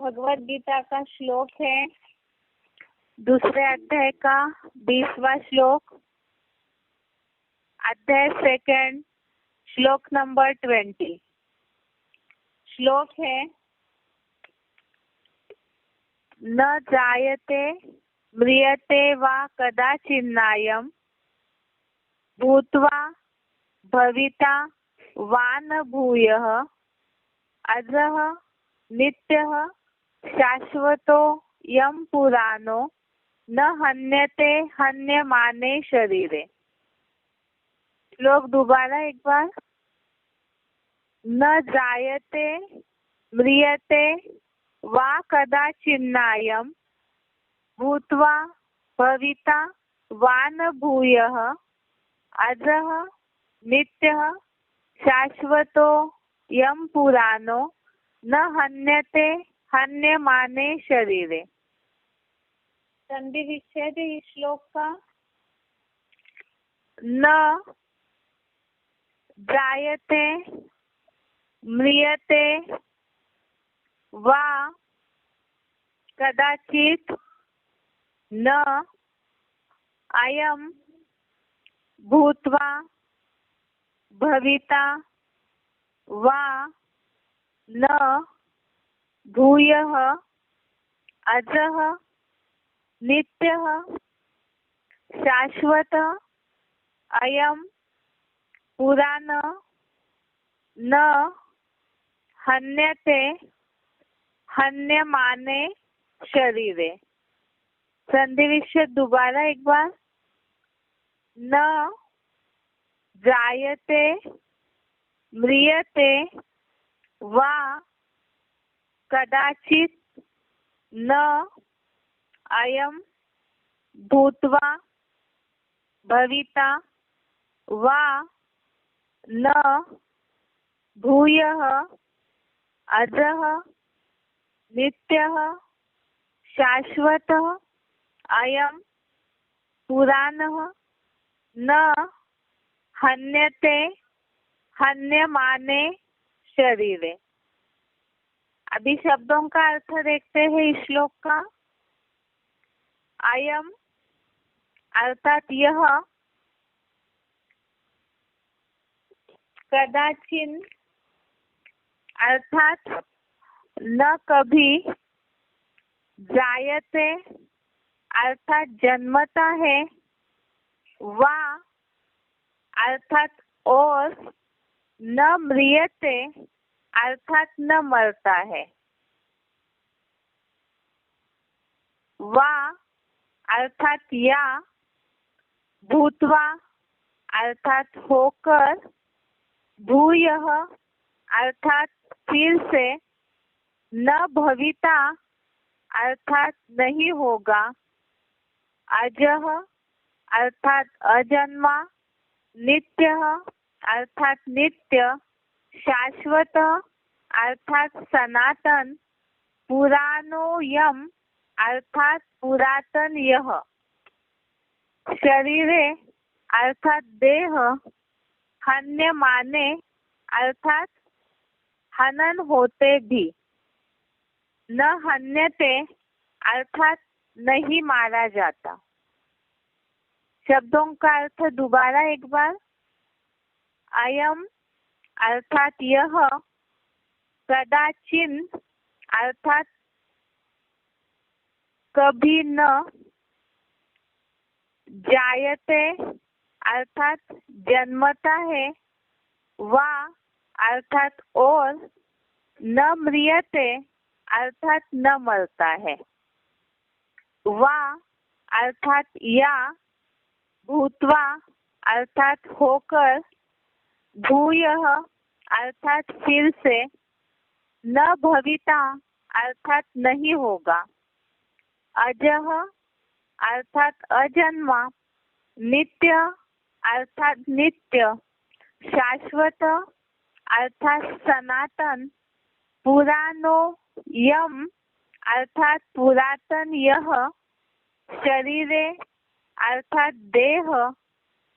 भगवत गीता का श्लोक है दूसरे अध्याय का 20वां श्लोक, अध्याय सेकंड, श्लोक नंबर 20। श्लोक है न जायते म्रियते वा कदाचिन्नायं भूत्वा भविता वा न भूयः अजः नित्यः शाश्वतो यं पुराणो न हन्यते हन्यमाने शरीरे। श्लोक दोबारा एक बार। न जायते म्रियते वा कदाचिन्नायं भूत्वा भविता वा न भूयः अजः नित्यः शाश्वतो यं पुराणो न हन्यते हन्यमाने शरीरे। संधि विच्छेद इस श्लोक का। न जायते म्रियते वा कदाचित् न अयं भूत्वा भविता वा न भूयः अजः नित्यः शाश्वत अयं पुराण न हन्यते हन्यमाने शरीरे। संधि विच्छेद दोबारा एक बार। न जायते म्रियते वा कदाचित् न अयं भूत्वा भविता वा न भूयः अजः नित्यः शाश्वतः अयं पुराणः न हन्यते हन्यमाने शरीरे। अभी शब्दों का अर्थ देखते हैं इस श्लोक का। अयम अर्थात यह, कदाचिन अर्थात न कभी, जायते अर्थात जन्मता है, वा अर्थात और, न म्रियते अर्थात न मरता है, वा अर्थात या, भूत्वा अर्थात होकर, भूयः अर्थात फिर से, न भविता अर्थात नहीं होगा, अजः अर्थात अजन्मा, नित्यः अर्थात नित्य, शाश्वत अर्थात सनातन, पुराणो यम अर्थात पुरातन यह, शरीरे अर्थात देह, हन्यमाने अर्थात हनन होते भी, न हन्यते अर्थात नहीं मारा जाता। शब्दों का अर्थ दोबारा एक बार। अयम अर्थात यह, कदाचिन अर्थात कभी न, जायते अर्थात जन्मता है, वा अर्थात और, न म्रियते अर्थात न मरता है, वा अर्थात या, भूत्वा अर्थात होकर, भूयः अर्थात फिर से, न भविता अर्थात नहीं होगा, अजः अर्थात अजन्मा, नित्य अर्थात नित्य, शाश्वत अर्थात सनातन, पुराणो यम अर्थात पुरातन यह, शरीरे अर्थात देह,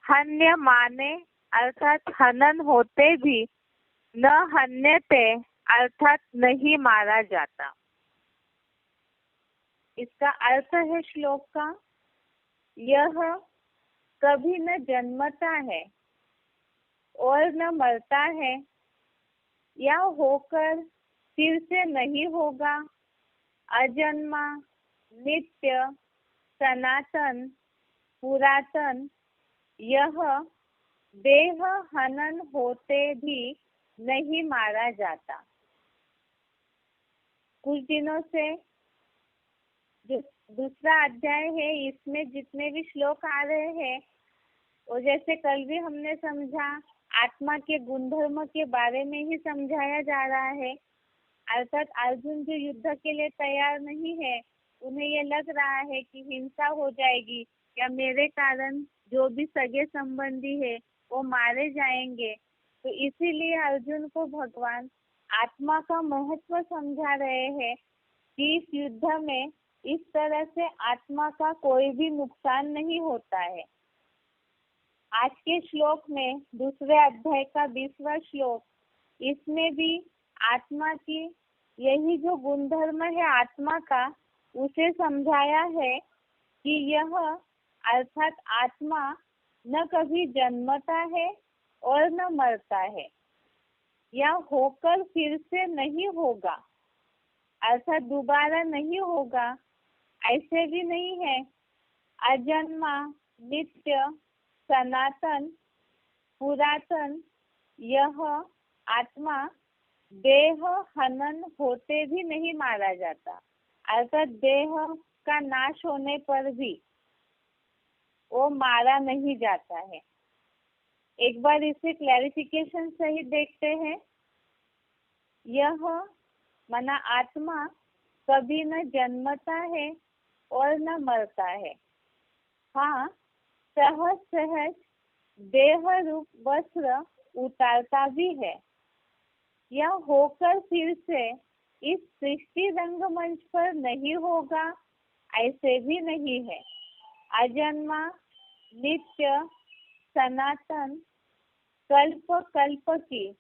हन्यमाने अर्थात हनन होते भी, न हन्यते अर्थात नहीं मारा जाता। इसका अर्थ है श्लोक का, यह कभी न जन्मता है और न मरता है, या होकर फिर से नहीं होगा, अजन्मा, नित्य, सनातन, पुरातन, यह देह हनन होते भी नहीं मारा जाता। कुछ दिनों से जो दूसरा अध्याय है इसमें जितने भी श्लोक आ रहे हैं, और जैसे कल भी हमने समझा, आत्मा के गुणधर्म के बारे में ही समझाया जा रहा है। अर्थात अर्जुन जो युद्ध के लिए तैयार नहीं है, उन्हें ये लग रहा है कि हिंसा हो जाएगी या मेरे कारण जो भी सगे संबंधी है वो मारे जाएंगे। तो इसीलिए अर्जुन को भगवान आत्मा का महत्व समझा रहे हैं कि इस युद्ध में इस तरह से आत्मा का कोई भी नुकसान नहीं होता है। आज के श्लोक में दूसरे अध्याय का 20वां श्लोक, इसमें भी आत्मा की यही जो गुणधर्म है आत्मा का, उसे समझाया है कि यह अर्थात आत्मा न कभी जन्मता है और न मरता है, या होकर फिर से नहीं होगा, अर्थात दोबारा नहीं होगा, ऐसे भी नहीं है। अजन्मा, नित्य, सनातन, पुरातन, यह आत्मा देह हनन होते भी नहीं मारा जाता, अर्थात देह का नाश होने पर भी वो मारा नहीं जाता है। एक बार इसे क्लैरिफिकेशन सहित देखते हैं। यह माना आत्मा कभी न जन्मता है और न मरता है, हाँ सहज सहज देह रूप वस्त्र उतारता भी है, यह होकर फिर से इस सृष्टि रंगमंच पर नहीं होगा, ऐसे भी नहीं है। अजन्मा, नित्य, सनातन, कल्प कल्प की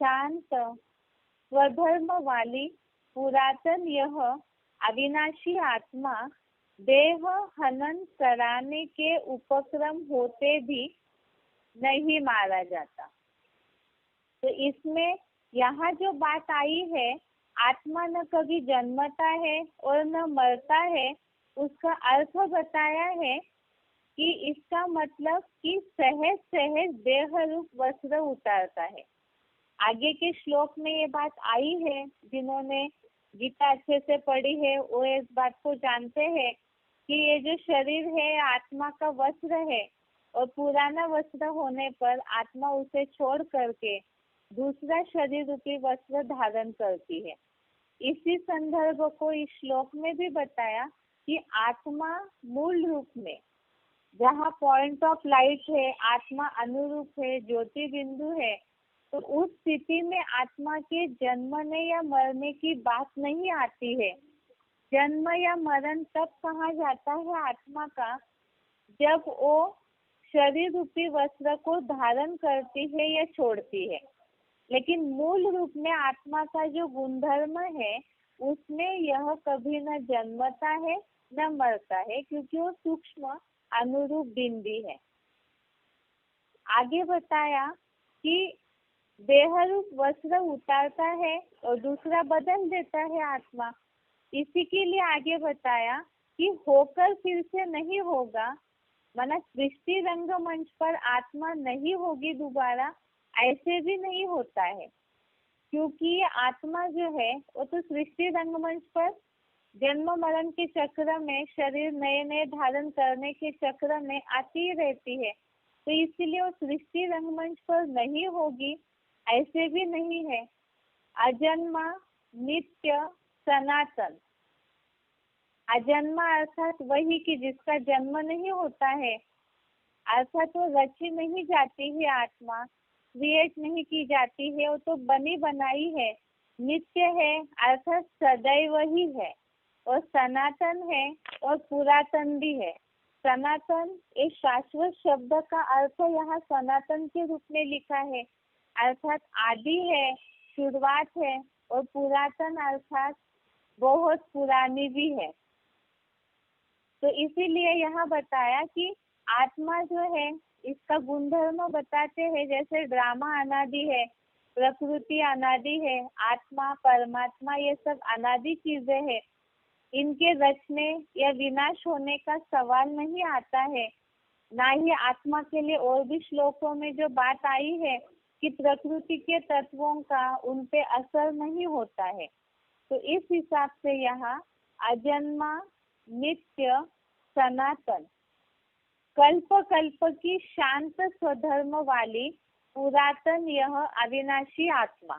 शांत स्वधर्म वाली पुरातन यह अविनाशी आत्मा देह हनन कराने के उपक्रम होते भी नहीं मारा जाता। तो इसमें यहाँ जो बात आई है, आत्मा न कभी जन्मता है और न मरता है, उसका अर्थ बताया है कि इसका मतलब कि सहज सहज देह रूप वस्त्र उतारता है। आगे के श्लोक में ये बात आई है, जिन्होंने गीता अच्छे से पढ़ी है वो इस बात को जानते हैं कि ये जो शरीर है आत्मा का वस्त्र है, और पुराना वस्त्र होने पर आत्मा उसे छोड़ करके दूसरा शरीर रूपी वस्त्र धारण करती है। इसी संदर्भ को इस श्लोक में भी बताया कि आत्मा मूल रूप में जहाँ पॉइंट ऑफ लाइट है, आत्मा अनुरूप है, ज्योति बिंदु है, तो उस स्थिति में आत्मा के जन्मने या मरने की बात नहीं आती है। जन्म या मरण तब कहा जाता है आत्मा का, जब वो शरीर रूपी वस्त्र को धारण करती है या छोड़ती है। लेकिन मूल रूप में आत्मा का जो गुणधर्म है, उसमें यह कभी न जन्मता है न मरता है, क्योंकि वो सूक्ष्म अनुरूप बिंदी है। आगे बताया कि देह रूप वस्त्र उतारता है और दूसरा बदल देता है आत्मा। इसी के लिए आगे बताया कि होकर फिर से नहीं होगा, माना सृष्टि रंगमंच पर आत्मा नहीं होगी दोबारा, ऐसे भी नहीं होता है। क्योंकि आत्मा जो है वो तो सृष्टि रंगमंच पर जन्म मरण के चक्र में, शरीर नए नए धारण करने के चक्र में आती रहती है, तो इसीलिए वो सृष्टि रंगमंच पर नहीं होगी, ऐसे भी नहीं है। अजन्मा, नित्य, सनातन। अजन्मा अर्थात वही कि जिसका जन्म नहीं होता है, अर्थात वो रची नहीं जाती है, आत्मा क्रिएट नहीं की जाती है, वो तो बनी बनाई है। नित्य है अर्थात सदैव ही है, और सनातन है और पुरातन भी है। सनातन एक शाश्वत शब्द का अर्थ यहाँ सनातन के रूप में लिखा है, अर्थात आदि है, शुरुआत है, और पुरातन अर्थात बहुत पुरानी भी है। तो इसीलिए यहाँ बताया कि आत्मा जो है इसका गुणधर्म बताते हैं, जैसे ड्रामा अनादि है, प्रकृति अनादि है, आत्मा परमात्मा ये सब अनादि चीजें हैं। इनके रचने या विनाश होने का सवाल नहीं आता है। ना ही आत्मा के लिए और भी श्लोकों में जो बात आई है कि प्रकृति के तत्वों का उन पे असर नहीं होता है। तो इस हिसाब से यहाँ अजन्मा, नित्य, सनातन, कल्प कल्प की शांत स्वधर्म वाली पुरातन यह अविनाशी आत्मा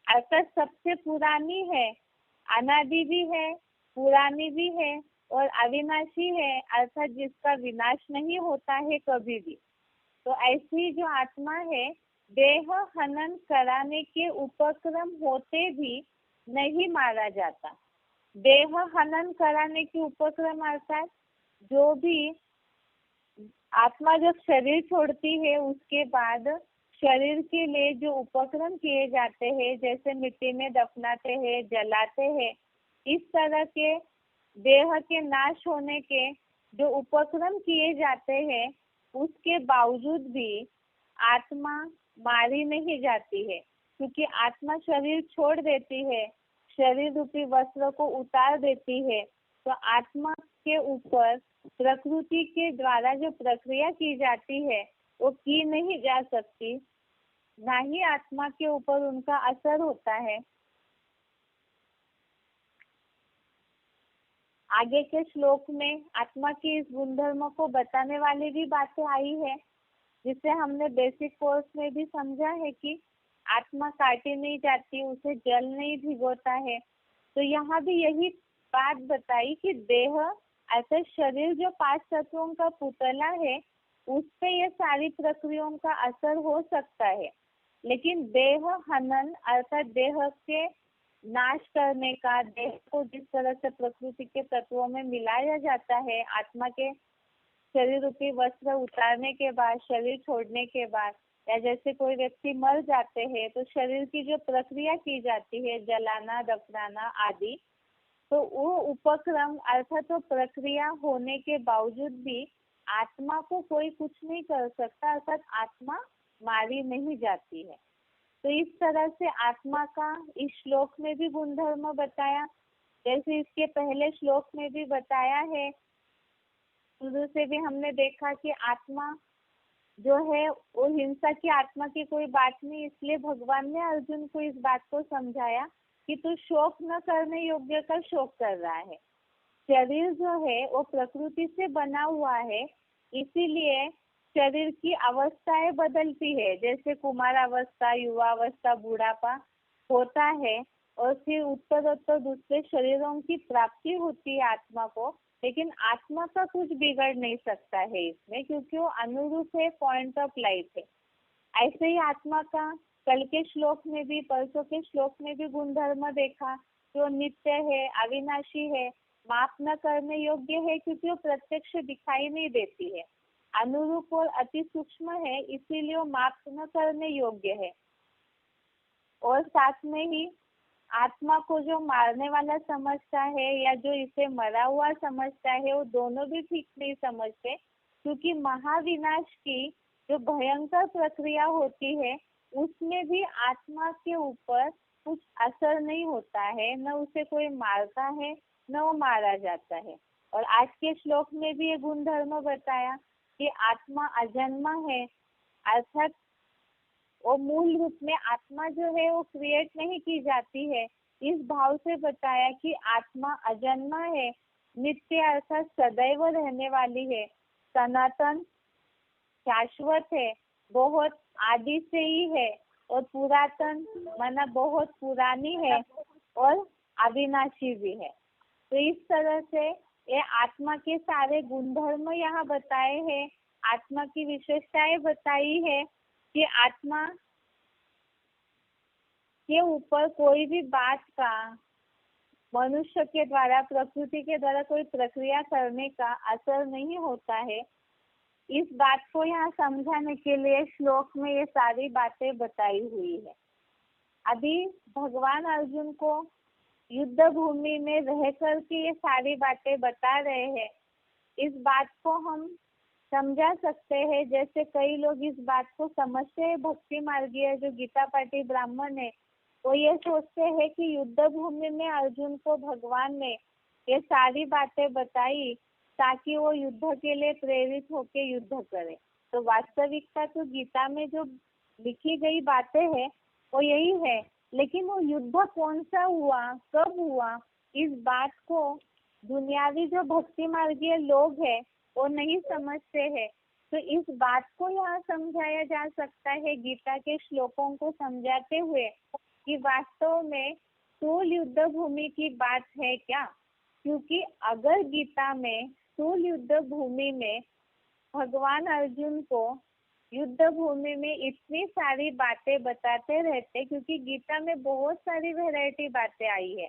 अर्थात सबसे पुरानी है, अनादि भी है, पुरानी भी है और अविनाशी है, अर्थात जिसका विनाश नहीं होता है कभी भी। तो ऐसी जो आत्मा है, देह हनन कराने के उपक्रम होते भी नहीं मारा जाता। देह हनन कराने के उपक्रम अर्थात जो भी आत्मा जब शरीर छोड़ती है उसके बाद शरीर के लिए जो उपक्रम किए जाते हैं, जैसे मिट्टी में दफनाते हैं, जलाते हैं, इस तरह के देह के नाश होने के जो उपक्रम किए जाते हैं, उसके बावजूद भी आत्मा मारी नहीं जाती है, क्योंकि आत्मा शरीर छोड़ देती है, शरीर रूपी वस्त्र को उतार देती है। तो आत्मा के ऊपर प्रकृति के द्वारा जो प्रक्रिया की जाती है वो की नहीं जा सकती, ना ही आत्मा के ऊपर उनका असर होता है। आगे के श्लोक में आत्मा की इस गुणधर्म को बताने वाली भी बातें आई है, जिसे हमने बेसिक कोर्स में भी समझा है कि आत्मा काटी नहीं जाती, उसे जल नहीं भिगोता है। तो यहाँ भी यही बात बताई कि देह अर्थात शरीर जो 5 तत्वों का पुतला है, उस पे ये सारी प्रक्रियाओं का असर हो सकता है, लेकिन देह हनन अर्थात देह के नाश करने का, देह को जिस तरह से प्रकृति के तत्वों में मिलाया जाता है, आत्मा के शरीर रूपी वस्त्र उतारने के बाद, शरीर छोड़ने के बाद, या जैसे कोई व्यक्ति मर जाते हैं तो शरीर की जो प्रक्रिया की जाती है, जलाना, दफनाना आदि, तो वो उपक्रम अर्थात तो प्रक्रिया होने के बावजूद भी आत्मा को कोई कुछ नहीं कर सकता, अर्थात आत्मा मारी नहीं जाती है। तो इस तरह से आत्मा का इस श्लोक में भी गुणधर्म बताया, जैसे इसके पहले श्लोक में भी बताया है। शुरू से भी हमने देखा कि आत्मा जो है वो हिंसा की आत्मा की कोई बात नहीं, इसलिए भगवान ने अर्जुन को इस बात को समझाया कि तू शोक न करने योग्य का शोक कर रहा है। शरीर जो है वो प्रकृति से बना हुआ है, इसीलिए शरीर की अवस्थाएं बदलती है, जैसे कुमार अवस्था, युवा अवस्था, बुढ़ापा होता है और फिर उत्तरोत्तर दूसरे शरीरों की प्राप्ति होती है आत्मा को। लेकिन आत्मा का कुछ बिगड़ नहीं सकता है इसमें, क्योंकि वो अनुरूप है, पॉइंट ऑफ लाइफ है। ऐसे ही आत्मा का कल के श्लोक में भी, परसों के श्लोक में भी गुणधर्म देखा, जो नित्य है, अविनाशी है, माप न करने योग्य है, क्योंकि वो प्रत्यक्ष दिखाई नहीं देती है, अनुरूप और अति सूक्ष्म है, इसीलिए वो माप न करने योग्य है। और साथ में ही आत्मा को जो मारने वाला समझता है या जो इसे मरा हुआ समझता है, वो दोनों भी ठीक नहीं समझते, क्योंकि महाविनाश की जो भयंकर प्रक्रिया होती है उसमें भी आत्मा के ऊपर कुछ असर नहीं होता है, न उसे कोई मारता है न वो मारा जाता है। और आज के श्लोक में भी ये गुणधर्म बताया कि आत्मा अजन्मा है, अर्थात वो मूल रूप में आत्मा जो है वो क्रिएट नहीं की जाती है। इस भाव से बताया कि आत्मा अजन्मा है, नित्य अर्थात सदैव रहने वाली है, सनातन शाश्वत है, बहुत आदि से ही है, और पुरातन माना बहुत पुरानी है और अविनाशी भी है। तो इस तरह से ये आत्मा के सारे गुणधर्म यहाँ बताए हैं, आत्मा की विशेषताएं बताई है कि आत्मा के ऊपर कोई भी बात का मनुष्य के द्वारा, प्रकृति के द्वारा कोई प्रक्रिया करने का असर नहीं होता है। इस बात को यहाँ समझाने के लिए श्लोक में ये सारी बातें बताई हुई है। अभी भगवान अर्जुन को युद्ध भूमि में रह कर के ये सारी बातें बता रहे हैं इस बात को हम समझा सकते हैं। जैसे कई लोग इस बात को समझते हैं, भक्ति मार्गीय जो गीता पाठी ब्राह्मण है वो ये सोचते हैं कि युद्ध भूमि में अर्जुन को भगवान ने ये सारी बातें बताई ताकि वो युद्ध के लिए प्रेरित होकर युद्ध करे। तो वास्तविकता तो गीता में जो लिखी गई बातें हैं वो यही है, लेकिन वो युद्ध कौन सा हुआ, कब हुआ, इस बात को दुनियावी जो भक्ति मार्गीय लोग हैं वो नहीं समझते हैं। तो इस बात को यहाँ समझाया जा सकता है गीता के श्लोकों को समझाते हुए कि वास्तव में स्थूल युद्ध भूमि की बात है क्या। क्योंकि अगर गीता में स्थूल युद्ध भूमि में भगवान अर्जुन को युद्ध भूमि में इतनी सारी बातें बताते रहते, क्योंकि गीता में बहुत सारी वैरायटी बातें आई है,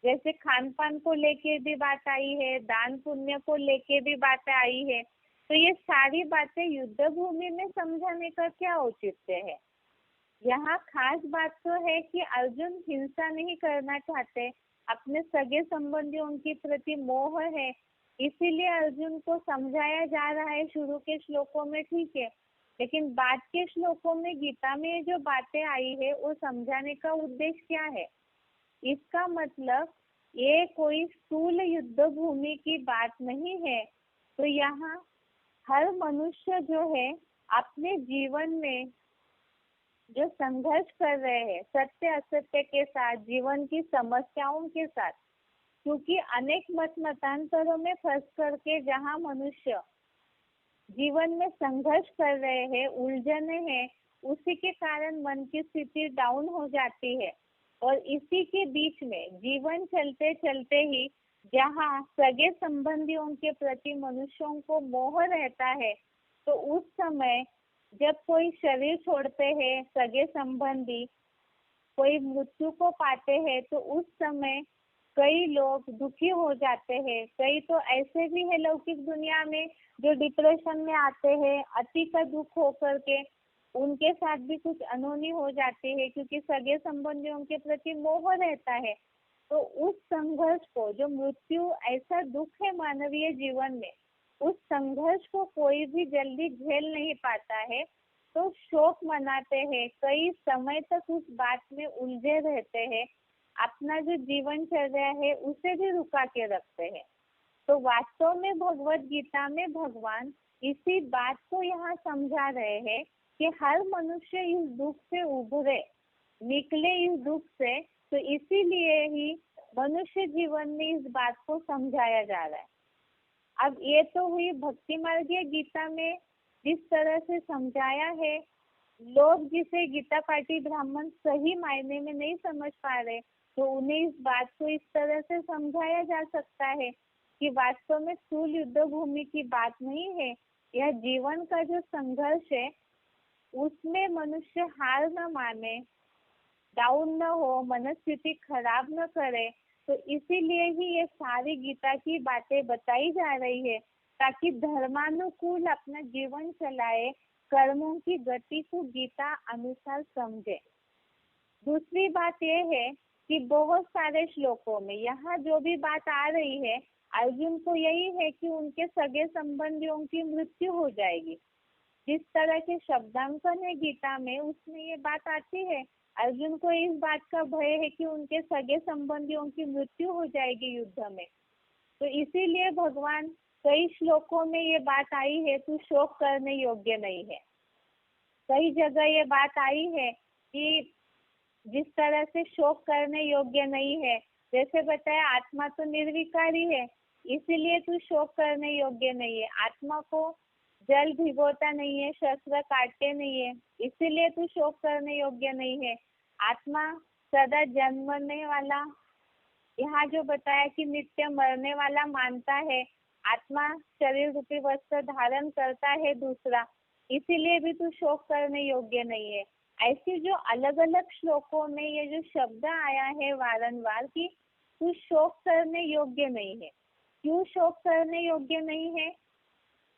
जैसे खान पान को लेके भी बात आई है, दान पुण्य को लेके भी बातें आई है। तो ये सारी बातें युद्ध भूमि में समझाने का क्या औचित्य है। यहाँ खास बात तो है कि अर्जुन हिंसा नहीं करना चाहते, अपने सगे संबंधियों के प्रति मोह है, इसीलिए अर्जुन को समझाया जा रहा है शुरू के श्लोकों में, ठीक है। लेकिन बाद के श्लोकों में गीता में जो बातें आई है वो समझाने का उद्देश्य क्या है। इसका मतलब ये कोई स्थूल युद्ध भूमि की बात नहीं है। तो यहाँ हर मनुष्य जो है अपने जीवन में जो संघर्ष कर रहे हैं सत्य असत्य के साथ, जीवन की समस्याओं के साथ, क्योंकि अनेक मत मतांतरों में फंस करके जहाँ मनुष्य जीवन में संघर्ष कर रहे हैं, उलझने हैं, उसी के कारण मन की स्थिति डाउन हो जाती है। और इसी के बीच में जीवन चलते चलते ही जहाँ सगे संबंधियों के प्रति मनुष्यों को मोह रहता है, तो उस समय जब कोई शरीर छोड़ते हैं सगे संबंधी, कोई मृत्यु को पाते हैं, तो उस समय कई लोग दुखी हो जाते हैं। कई तो ऐसे भी है लौकिक दुनिया में जो डिप्रेशन में आते हैं, अति का दुख होकर के उनके साथ भी कुछ अनहोनी हो जाती है, क्योंकि सगे संबंधियों के प्रति मोह रहता है। तो उस संघर्ष को, जो मृत्यु ऐसा दुख है मानवीय जीवन में, उस संघर्ष को कोई भी जल्दी झेल नहीं पाता है, तो शोक मनाते हैं, कई समय तक उस बात में उलझे रहते हैं, अपना जो जीवन चल रहा है उसे भी रुका के रखते हैं। तो वास्तव में भगवत गीता में भगवान इसी बात को यहाँ समझा रहे हैं कि हर मनुष्य इस दुख से उभरे, निकले इस दुख से। तो इसीलिए ही मनुष्य जीवन में इस बात को समझाया जा रहा है। अब ये तो हुई भक्ति मार्गीय गीता में जिस तरह से समझाया है, लोग जिसे गीता पाठी ब्राह्मण सही मायने में नहीं समझ पा रहे, तो उन्हें इस बात को इस तरह से समझाया जा सकता है कि वास्तव में स्थूल युद्ध भूमि की बात नहीं है। यह जीवन का जो संघर्ष है उसमें मनुष्य हार न माने, डाउन न हो, मनस्थिति खराब न करे। तो इसीलिए ही ये सारी गीता की बातें बताई जा रही है, ताकि धर्मानुकूल अपना जीवन चलाए, कर्मों की गति को गीता अनुसार समझे। दूसरी बात यह है कि बहुत सारे श्लोकों में यहाँ जो भी बात आ रही है, अर्जुन को यही है कि उनके सगे संबंधियों की मृत्यु हो जाएगी। जिस तरह के शब्दांकन है गीता में उसमें ये बात आती है। अर्जुन को इस बात का भय है कि उनके सगे संबंधियों की मृत्यु हो जाएगी युद्ध में। तो इसीलिए भगवान कई श्लोकों में ये बात आई है, तू शोक करने योग्य नहीं है। कई जगह ये बात आई है कि जिस तरह से शोक करने योग्य नहीं है, जैसे बताया आत्मा तो निर्विकारी है, इसीलिए तू शोक करने योग्य नहीं है। आत्मा को जल भिगोता नहीं है, शस्त्र काटते नहीं है, इसीलिए तू शोक करने योग्य नहीं है। आत्मा सदा जन्मने वाला, यहाँ जो बताया कि नित्य मरने वाला मानता है, आत्मा शरीर रूपी वस्त्र धारण करता है दूसरा, इसीलिए भी तू शोक करने योग्य नहीं है। ऐसी जो अलग अलग श्लोकों में ये जो शब्द आया है वारंवार कि तू शोक करने योग्य नहीं है। क्यों शोक करने योग्य नहीं है?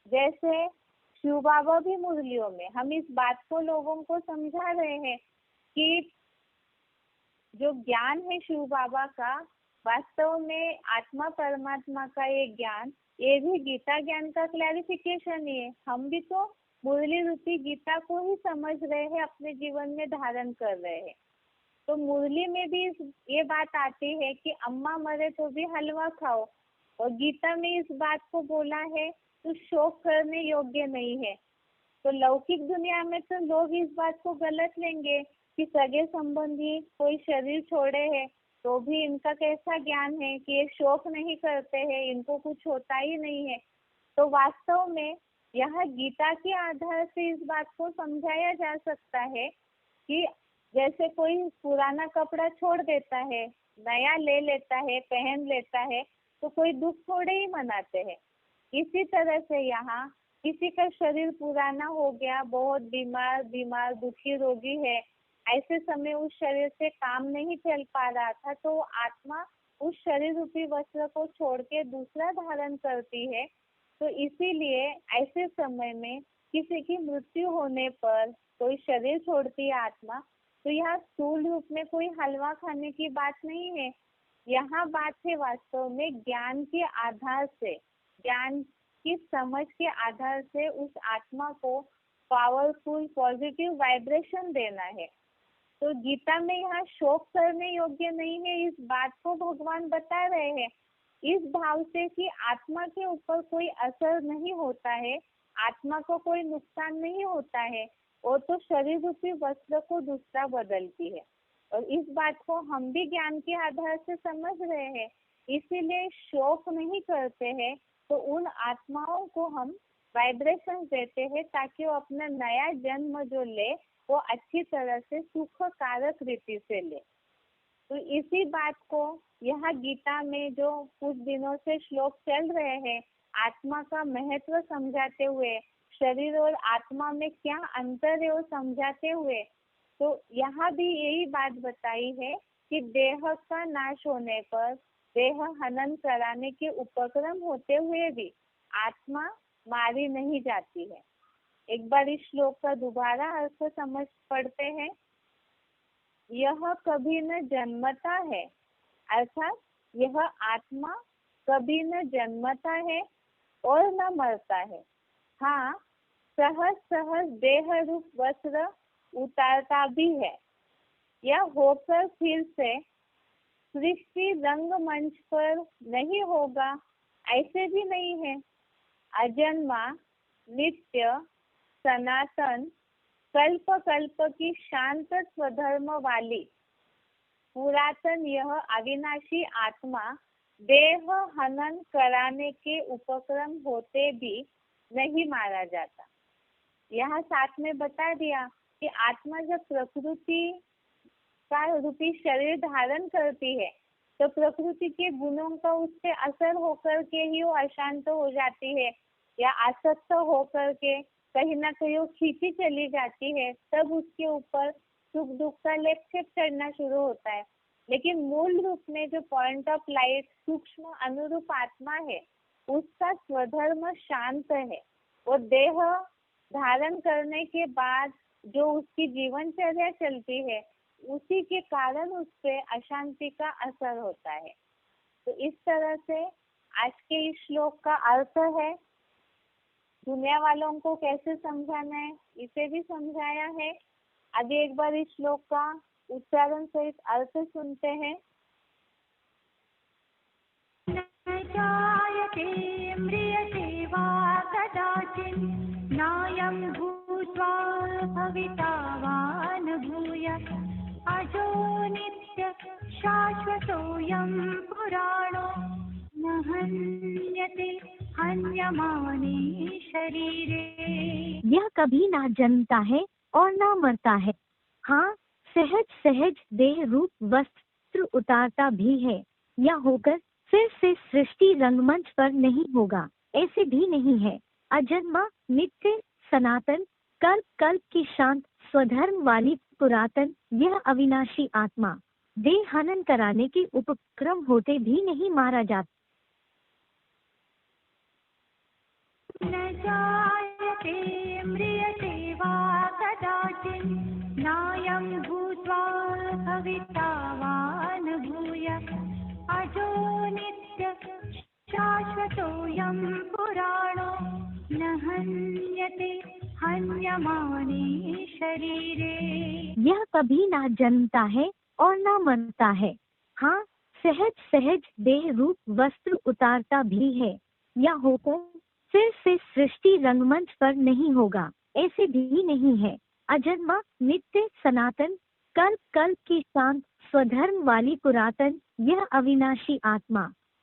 जैसे शिव बाबा भी मुरलियों में हम इस बात को लोगों को समझा रहे हैं कि जो ज्ञान है शिव बाबा का, वास्तव में आत्मा परमात्मा का ये ज्ञान, ये भी गीता ज्ञान का क्लैरिफिकेशन ही है। हम भी तो मुरली रूपी गीता को ही समझ रहे हैं, अपने जीवन में धारण कर रहे हैं। तो मुरली में भी ये बात आती है कि अम्मा मरे तो भी हलवा खाओ, और गीता में इस बात को बोला है तो शोक करने योग्य नहीं है। तो लौकिक दुनिया में तो लोग इस बात को गलत लेंगे कि सगे संबंधी कोई शरीर छोड़े हैं तो भी इनका कैसा ज्ञान है कि ये शोक नहीं करते हैं, इनको कुछ होता ही नहीं है। तो वास्तव में यह गीता के आधार से इस बात को समझाया जा सकता है कि जैसे कोई पुराना कपड़ा छोड़ देता है, नया ले लेता है, पहन लेता है, तो कोई दुख थोड़े ही मनाते हैं। इसी तरह से यहाँ किसी का शरीर पुराना हो गया, बहुत बीमार दुखी रोगी है, ऐसे समय उस शरीर से काम नहीं चल पा रहा था, तो आत्मा उस शरीर रूपी वस्त्र को छोड़ के दूसरा धारण करती है। तो इसीलिए ऐसे समय में किसी की मृत्यु होने पर कोई शरीर छोड़ती है आत्मा, तो यहाँ स्थूल रूप में कोई हलवा खाने की बात नहीं है। यहाँ बात है वास्तव में ज्ञान के आधार से, ज्ञान की समझ के आधार से उस आत्मा को पावरफुल पॉजिटिव वाइब्रेशन देना है। तो गीता में यहाँ शोक करने योग्य नहीं है, इस बात को भगवान बता रहे हैं इस भाव से कि आत्मा के ऊपर कोई असर नहीं होता है, आत्मा को कोई नुकसान नहीं होता है, वो तो शरीर रूपी वस्त्र को दूसरा बदलती है। और इस बात को हम भी ज्ञान के आधार से समझ रहे हैं, इसीलिए शोक नहीं करते हैं। तो उन आत्माओं को हम वाइब्रेशन देते हैं ताकि वो अपना नया जन्म जो ले वो अच्छी तरह से सुख कारक रीति से ले। तो इसी बात को यहाँ गीता में जो कुछ दिनों से श्लोक चल रहे हैं, आत्मा का महत्व समझाते हुए, शरीर और आत्मा में क्या अंतर है वो समझाते हुए, तो यहाँ भी यही बात बताई है कि देह का नाश होने पर देह हनन कराने के उपक्रम होते हुए भी आत्मा मारी नहीं जाती है। एक बार इस श्लोक का दोबारा अर्थ समझ पढ़ते हैं। यह कभी न जन्मता है, अर्थात यह आत्मा कभी न जन्मता है और न मरता है। हाँ, सहज सहज देह रूप वस्त्र उतारता भी है। यह होकर फिर से सृष्टि रंगमंच पर नहीं होगा, ऐसे भी नहीं है। अजन्मा, नित्य, सनातन, कल्प कल्प की शांत स्वधर्म वाली पुरातन यह अविनाशी आत्मा देह हनन कराने के उपक्रम होते भी नहीं मारा जाता। यहाँ साथ में बता दिया कि आत्मा जब प्रकृति का रूपी शरीर धारण करती है तो प्रकृति के गुणों का उस पे असर होकर के ही वो अशांत हो जाती है, या आसक्त होकर के कहीं ना कहीं वो खींची चली जाती है, तब उसके ऊपर सुख दुख का लेप छेप चढ़ना शुरू होता है। लेकिन मूल रूप में जो पॉइंट ऑफ लाइट सूक्ष्म अनुरूप आत्मा है, उसका स्वधर्म शांत है। वो देह धारण करने के बाद जो उसकी जीवनचर्या चलती है, उसी के कारण उस पे अशांति का असर होता है। तो इस तरह से आज के इस श्लोक का अर्थ है, दुनिया वालों को कैसे समझाना है इसे भी समझाया है। अभी एक बार इस श्लोक का उच्चारण सहित अर्थ सुनते हैं। जायते म्रियते वा कदाचित् नायं भूत्वा भविता वा न भूयः अजो नित्य शाश्वतोऽयं पुराणो न हन्यते हन्यमाने शरीरे। यह कभी ना जन्मता है और ना मरता है। हाँ, सहज सहज देह रूप वस्त्र उतारता भी है। यह होकर फिर से सृष्टि रंगमंच पर नहीं होगा, ऐसे भी नहीं है। अजन्मा, नित्य, सनातन, कल्प कल्प की शांत स्वधर्म वाली पुरातन यह अविनाशी आत्मा देह हनन कराने के उपक्रम होते भी नहीं मारा जाता। न जायते म्रियते वा कदाचित् नायं भूत्वा भविता वा न भूयः अजो नित्य शाश्वतोऽयं पुराणो न हन्यते हन्यमाने शरीरे। यह कभी ना जन्मता है और ना मरता है। हाँ, सहज सहज देह रूप वस्त्र उतारता भी है, या होकर फिर से सृष्टि रंगमंच पर नहीं होगा, ऐसे भी नहीं है। अजन्मा, नित्य, सनातन, कल्प कल्प की शांत स्वधर्म वाली पुरातन यह अविनाशी आत्मा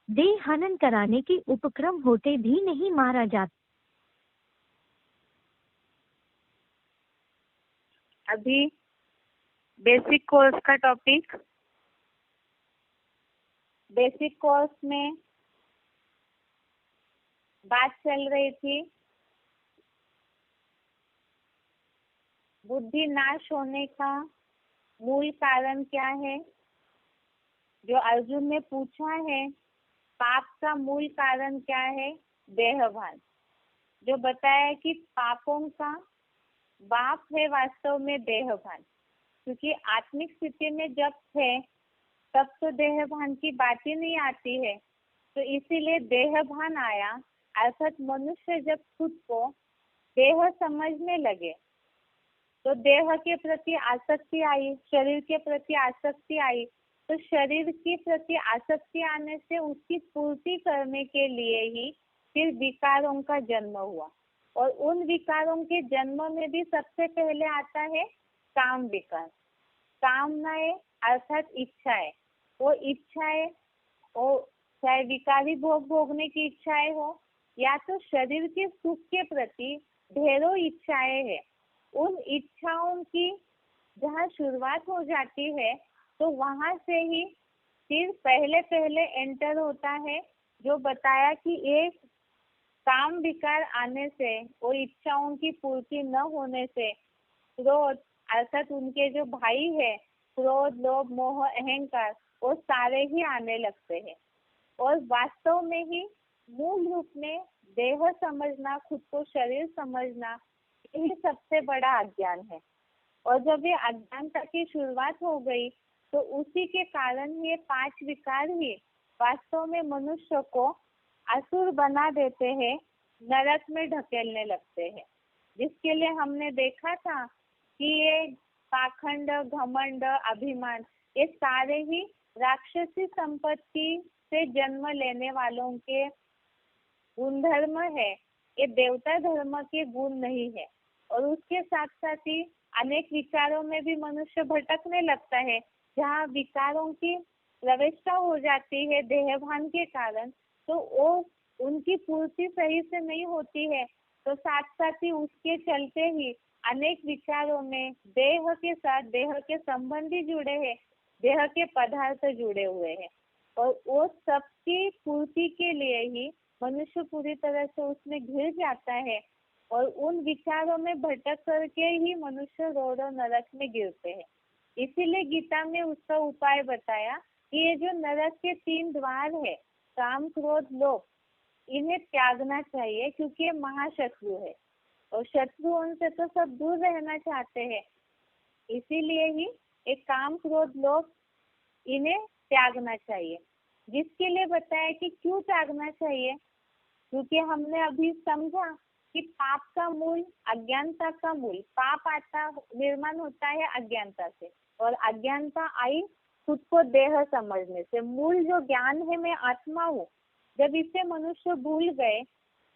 देह हनन कराने के उपक्रम होते भी नहीं मारा जाता। अभी बेसिक कोर्स का टॉपिक, बेसिक कोर्स में बात चल रही थी बुद्धि नाश होने का मूल कारण क्या है। जो अर्जुन ने पूछा है पाप का मूल कारण क्या है, देहभान। जो बताया कि पापों का बाप है वास्तव में देहभान, क्योंकि आत्मिक स्थिति में जब थे तब तो देहभान की बात ही नहीं आती है, तो इसीलिए देहभान आया। अर्थात मनुष्य जब खुद को देह समझने लगे तो देह के प्रति आसक्ति आई, शरीर के प्रति आसक्ति आई, तो शरीर के प्रति आसक्ति आने से उसकी पूर्ति करने के लिए ही फिर विकारों का जन्म हुआ। और उन विकारों के जन्म में भी सबसे पहले आता है काम विकार। कामनाएं अर्थात इच्छाएं, वो इच्छाएं वो चाहे विकारी भोग भोगने की इच्छाएं हो या तो शरीर के सुख के प्रति ढेरों इच्छाएं है। उन इच्छाओं की जहाँ शुरुआत हो जाती है तो वहां से ही फिर पहले पहले एंटर होता है जो बताया कि एक काम विकार आने से, वो इच्छाओं की पूर्ति न होने से क्रोध अर्थात उनके जो भाई है क्रोध, लोभ, मोह, अहंकार, वो सारे ही आने लगते हैं। और वास्तव में ही मूल रूप में देह समझना, खुद को शरीर समझना, यही सबसे बड़ा अज्ञान है। और जब ये अज्ञानता की शुरुआत हो गई तो उसी के कारण ये 5 विकार ही वास्तव में मनुष्य को असुर बना देते हैं, नरक में ढकेलने लगते हैं। जिसके लिए हमने देखा था कि ये पाखंड, घमंड, अभिमान, ये सारे ही राक्षसी संपत्ति से जन्म लेने वालों के गुणधर्म है, ये देवता धर्म के गुण नहीं है। और उसके साथ साथ ही अनेक विचारों में भी मनुष्य भटकने लगता है, जहाँ विकारों की प्रवेशता हो जाती है देहभान के कारण, तो वो उनकी पूर्ति सही से नहीं होती है। तो साथ साथ ही उसके चलते ही अनेक विचारों में देह के साथ देह के संबंधी जुड़े हैं, देह के पदार्थ जुड़े हुए हैं, और वो सबकी पूर्ति के लिए ही मनुष्य पूरी तरह से उसमें घिर जाता है। और उन विचारों में भटक करके ही मनुष्य रोड़ों नरक में गिरते हैं। इसीलिए गीता में उसका उपाय बताया कि ये जो नरक के 3 द्वार है, काम, क्रोध, लोभ, इन्हें त्यागना चाहिए, क्योंकि ये महाशत्रु है और शत्रुओं से तो सब दूर रहना चाहते हैं। इसीलिए ही एक काम, क्रोध, लोभ, इन्हें त्यागना चाहिए। जिसके लिए बताया कि क्यों त्यागना चाहिए, क्योंकि हमने अभी समझा कि पाप का मूल, अज्ञानता का मूल, पाप आता निर्माण होता है अज्ञानता से, और अज्ञानता आई खुद को देह समझने से। मूल जो ज्ञान है मैं आत्मा हूँ, जब इसे मनुष्य भूल गए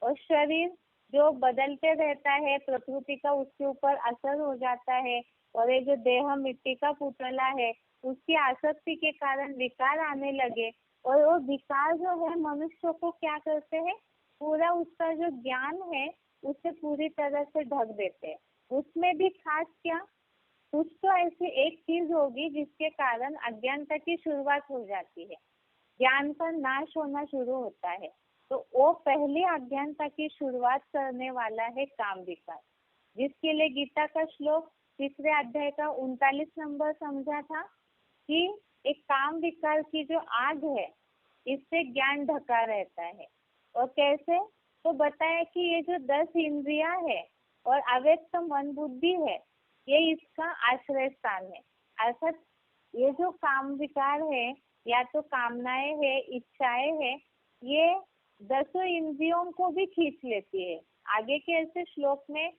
और शरीर जो बदलते रहता है, प्रकृति का उसके ऊपर असर हो जाता है, और ये जो देह मिट्टी का पुतला है उसकी आसक्ति के कारण विकार आने लगे। और वो विकार जो है मनुष्य को क्या करते हैं, पूरा उसका जो ज्ञान है उसे पूरी तरह से ढक देते हैं। उसमें भी खास क्या, कुछ तो ऐसी एक चीज होगी जिसके कारण अज्ञानता की शुरुआत हो जाती है, ज्ञान का नाश होना शुरू होता है। तो वो पहली अज्ञानता की शुरुआत करने वाला है काम विकार, जिसके लिए गीता का श्लोक 3 अध्याय का 39 नंबर समझा था कि एक काम विकार की जो आग है इससे ज्ञान ढका रहता है। और कैसे, तो बताया कि ये जो 10 इंद्रियां है और अव्यक्त मन बुद्धि है, ये इसका आश्रय स्थान है। अर्थात ये जो काम विकार है या तो कामनाएं है, इच्छाएं है, ये 10 इंद्रियों को भी खींच लेती है। आगे के ऐसे श्लोक में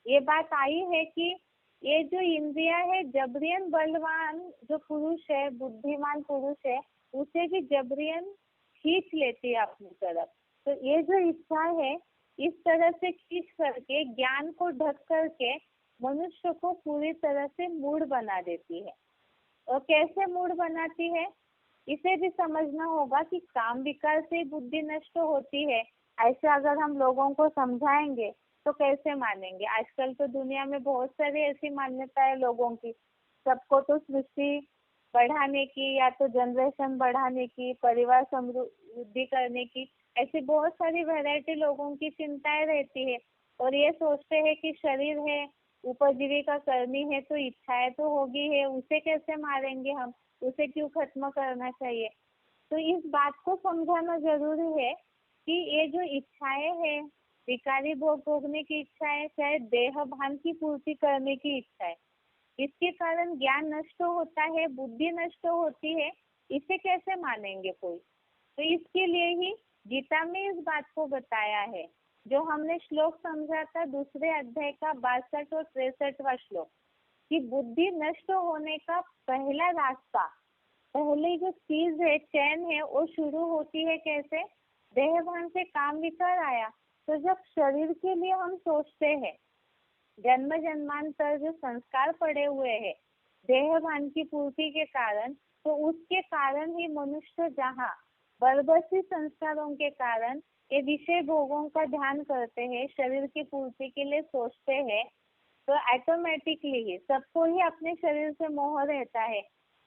ये बात आई है कि ये जो इंद्रियां है, जबरियन बलवान जो पुरुष है, बुद्धिमान पुरुष है, उसे भी जबरियन खींच लेती है अपनी तरफ। तो ये जो इच्छा है, इस तरह से खींच करके ज्ञान को ढक करके मनुष्य को पूरी तरह से मूढ़ बना देती है। और कैसे मूढ़ बनाती है, इसे भी समझना होगा कि काम विकार से बुद्धि नष्ट होती है। ऐसे अगर हम लोगों को समझाएंगे तो कैसे मानेंगे। आजकल तो दुनिया में बहुत सारी ऐसी मान्यताएं लोगों की, सबको तो सृष्टि बढ़ाने की या तो जनरेशन बढ़ाने की, परिवार समृद्धि करने की, ऐसी बहुत सारी वैरायटी लोगों की चिंताएं रहती है। और ये सोचते हैं कि शरीर है, उपजीविका करनी है तो इच्छाएं तो होगी है, उसे कैसे मारेंगे हम, उसे क्यों खत्म करना चाहिए। तो इस बात को समझाना जरूरी है कि ये जो इच्छाएं है, विकारी भोग भोगने की इच्छा है, चाहे देह भान की पूर्ति करने की इच्छा है, इसके कारण ज्ञान नष्ट होता है, बुद्धि नष्ट होती है। इसे कैसे मानेंगे कोई। तो इसके लिए ही गीता में इस बात को बताया है, जो हमने श्लोक समझा था दूसरे अध्याय का 62 और 63वां श्लोक, कि बुद्धि नष्ट होने का पहला रास्ता, पहले जो चीज है, चैन है, वो शुरू होती है कैसे, देहभान से काम विकार आया। तो जब शरीर के लिए हम सोचते हैं, जन्म जन्मांतर जो संस्कार पड़े हुए हैं देहभान की पूर्ति के कारण, तो उसके कारण ही मनुष्य जहाँ बर्बसी संस्कारों के कारण ये विषय भोगों का ध्यान करते हैं, शरीर की पूर्ति के लिए सोचते हैं, तो ऑटोमेटिकली ही सबको ही अपने शरीर से मोह रहता है।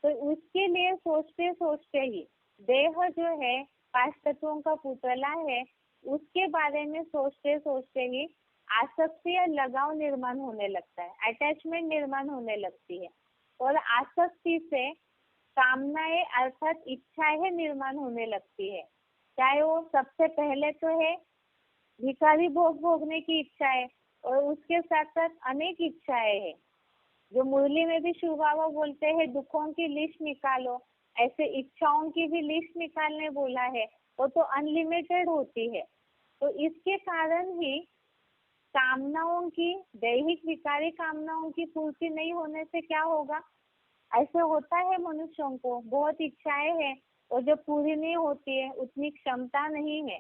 तो उसके लिए सोचते सोचते ही देह जो है 5 तत्वों का पुतला है, उसके बारे में सोचते सोचते ही आसक्ति या लगाव निर्माण होने लगता है, अटैचमेंट निर्माण होने लगती है। और आसक्ति से कामनाएं अर्थात इच्छाएं निर्माण होने लगती है। चाहे वो सबसे पहले तो है भिखारी भोग भोगने की इच्छा है, और उसके साथ साथ अनेक इच्छाएं हैं, जो मुरली में भी शिव बाबा बोलते हैं दुखों की लिस्ट निकालो, ऐसे इच्छाओं की भी लिस्ट निकालने बोला है। वो तो अनलिमिटेड होती है। तो इसके कारण ही कामनाओं की, दैहिक विकारी कामनाओं की पूर्ति नहीं होने से क्या होगा, ऐसे होता है मनुष्यों को बहुत इच्छाएं हैं और जब पूरी नहीं होती है, उतनी क्षमता नहीं है,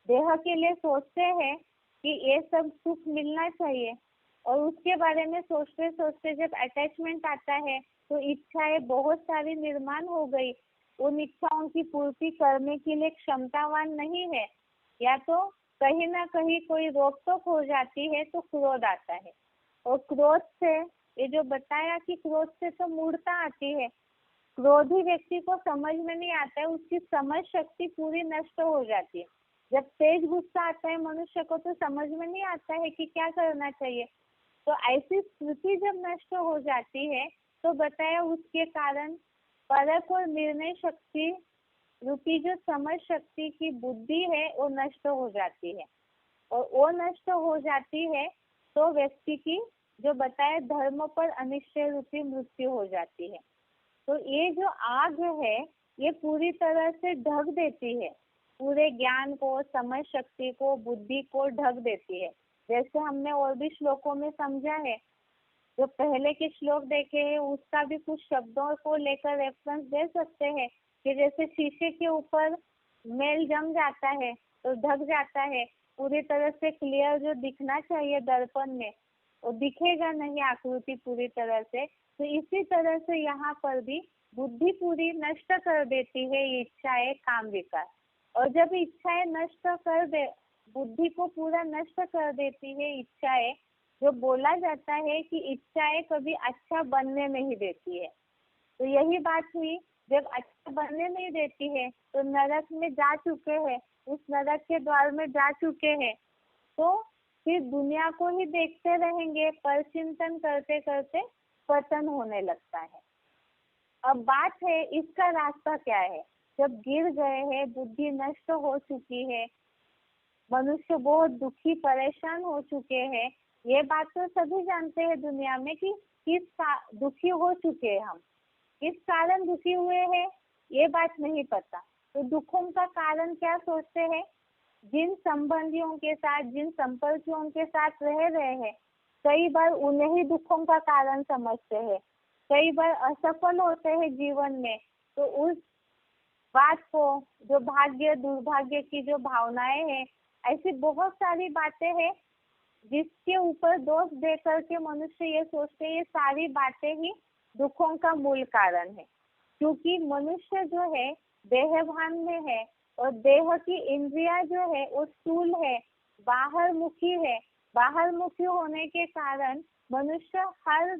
देह के लिए सोचते हैं कि ये सब सुख मिलना चाहिए, और उसके बारे में सोचते सोचते जब अटैचमेंट आता है तो इच्छाएं बहुत सारी निर्माण हो गई, उन इच्छाओं की पूर्ति करने के लिए क्षमतावान नहीं है, या तो कहीं ना कहीं कोई रोक टोक हो जाती है, तो क्रोध आता है। और क्रोध से, ये जो बताया कि क्रोध से तो मूढ़ता आती है, क्रोधी व्यक्ति को समझ में नहीं आता है, उसकी समझ शक्ति पूरी नष्ट हो जाती है। जब तेज गुस्सा आता है मनुष्य को तो समझ में नहीं आता है कि क्या करना चाहिए। तो ऐसी स्थिति जब नष्ट हो जाती है तो बताया उसके कारण परख और निर्णय शक्ति रूपी जो समझ शक्ति की बुद्धि है वो नष्ट हो जाती है, और वो नष्ट हो जाती है तो व्यक्ति की जो बताया धर्म पर अनिश्चय रूपी मृत्यु हो जाती है। तो ये जो आग है ये पूरी तरह से ढक देती है, पूरे ज्ञान को, समझ शक्ति को, बुद्धि को ढक देती है। जैसे हमने और भी श्लोकों में समझा है, जो पहले के श्लोक देखे हैं उसका भी कुछ शब्दों को लेकर रेफरेंस दे सकते हैं कि जैसे शीशे के ऊपर मेल जम जाता है तो ढक जाता है, पूरी तरह से क्लियर जो दिखना चाहिए दर्पण में वो दिखेगा नहीं, आकृति पूरी तरह से। तो इसी तरह से यहाँ पर भी बुद्धि पूरी नष्ट कर देती है ये इच्छाएं, काम विकार। और जब इच्छाएं नष्ट कर दे, बुद्धि को पूरा नष्ट कर देती है इच्छाएं, जो बोला जाता है कि इच्छाएं कभी अच्छा बनने नहीं देती है। तो यही बात हुई, जब अच्छा बनने नहीं देती है तो नरक में जा चुके हैं, उस नरक के द्वार में जा चुके हैं, तो फिर दुनिया को ही देखते रहेंगे, पर चिंतन करते करते पतन होने लगता है। अब बात है इसका रास्ता क्या है। जब गिर गए हैं, बुद्धि नष्ट हो चुकी है, मनुष्य बहुत दुखी परेशान हो चुके हैं, ये बात तो सभी जानते हैं दुनिया में कि दुखी हो चुके हैं हम। किस कारण दुखी हुए हैं, ये बात नहीं पता। तो दुखों का कारण क्या सोचते हैं? जिन संबंधियों के साथ, जिन संपर्कों के साथ रह रहे हैं, कई बार उन्हें ही दुखों का कारण समझते हैं। कई बार असफल होते हैं जीवन में, तो उस बात को, जो भाग्य दुर्भाग्य की जो भावनाएं हैं, ऐसी बहुत सारी बातें हैं जिसके ऊपर दोष दे करके मनुष्य ये सोचते हैं ये सारी बातें ही दुखों का मूल कारण है। क्योंकि मनुष्य जो है देहभान में है और देह की इंद्रिया जो है वो स्थूल है, बाहर मुखी है। बाहर मुखी होने के कारण मनुष्य हर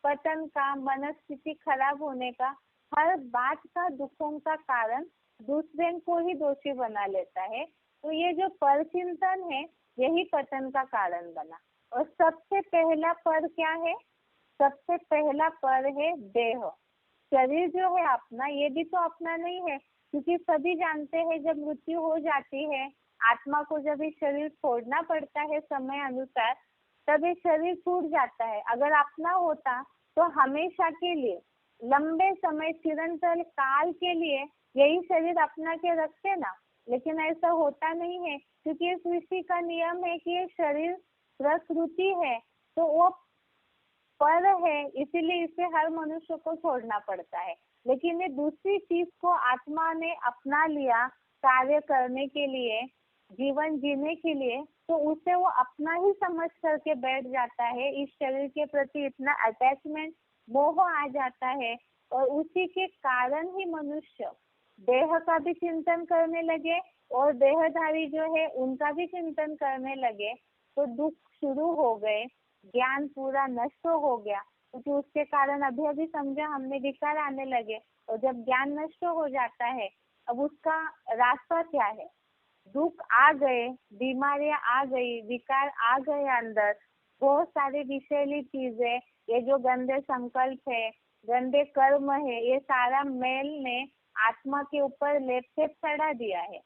पतन का, मनस्थिति खराब होने का, हर बात का दुखों का कारण दूसरे को ही दोषी बना लेता है। तो ये जो परचिंतन है यही पतन का कारण बना। और सबसे पहला पर क्या है? सबसे पहला पर है देह। शरीर जो है अपना, ये भी तो अपना नहीं है, क्योंकि सभी जानते हैं जब मृत्यु हो जाती है, आत्मा को जब ये शरीर छोड़ना पड़ता है समय अनुसार, तब ये शरीर छूट जाता है। अगर अपना होता तो हमेशा के लिए, लंबे समय, चिरंतन काल के लिए यही शरीर अपना के रखते ना। लेकिन ऐसा होता नहीं है, क्योंकि इस सृष्टि का नियम है कि ये शरीर प्रकृति है, तो वो पर है, इसीलिए इसे हर मनुष्य को छोड़ना पड़ता है। लेकिन ये दूसरी चीज को आत्मा ने अपना लिया कार्य करने के लिए, जीवन जीने के लिए, तो उसे वो अपना ही समझ करके बैठ जाता है। इस शरीर के प्रति इतना अटैचमेंट, मोह आ जाता है, और उसी के कारण ही मनुष्य देह का भी चिंतन करने लगे और देहधारी जो है उनका भी चिंतन करने लगे। तो दुख शुरू हो गए, ज्ञान पूरा नष्ट हो गया, क्योंकि उसके कारण अभी अभी समझा हमने, विकार आने लगे। और जब ज्ञान नष्ट हो जाता है, अब उसका रास्ता क्या है? दुख आ गए, बीमारियां आ गई, विकार आ गए अंदर, बहुत सारी विषैली चीजें, ये जो गंदे संकल्प है, गंदे कर्म है, ये सारा मैल ने आत्मा के ऊपर लेप चढ़ा दिया है।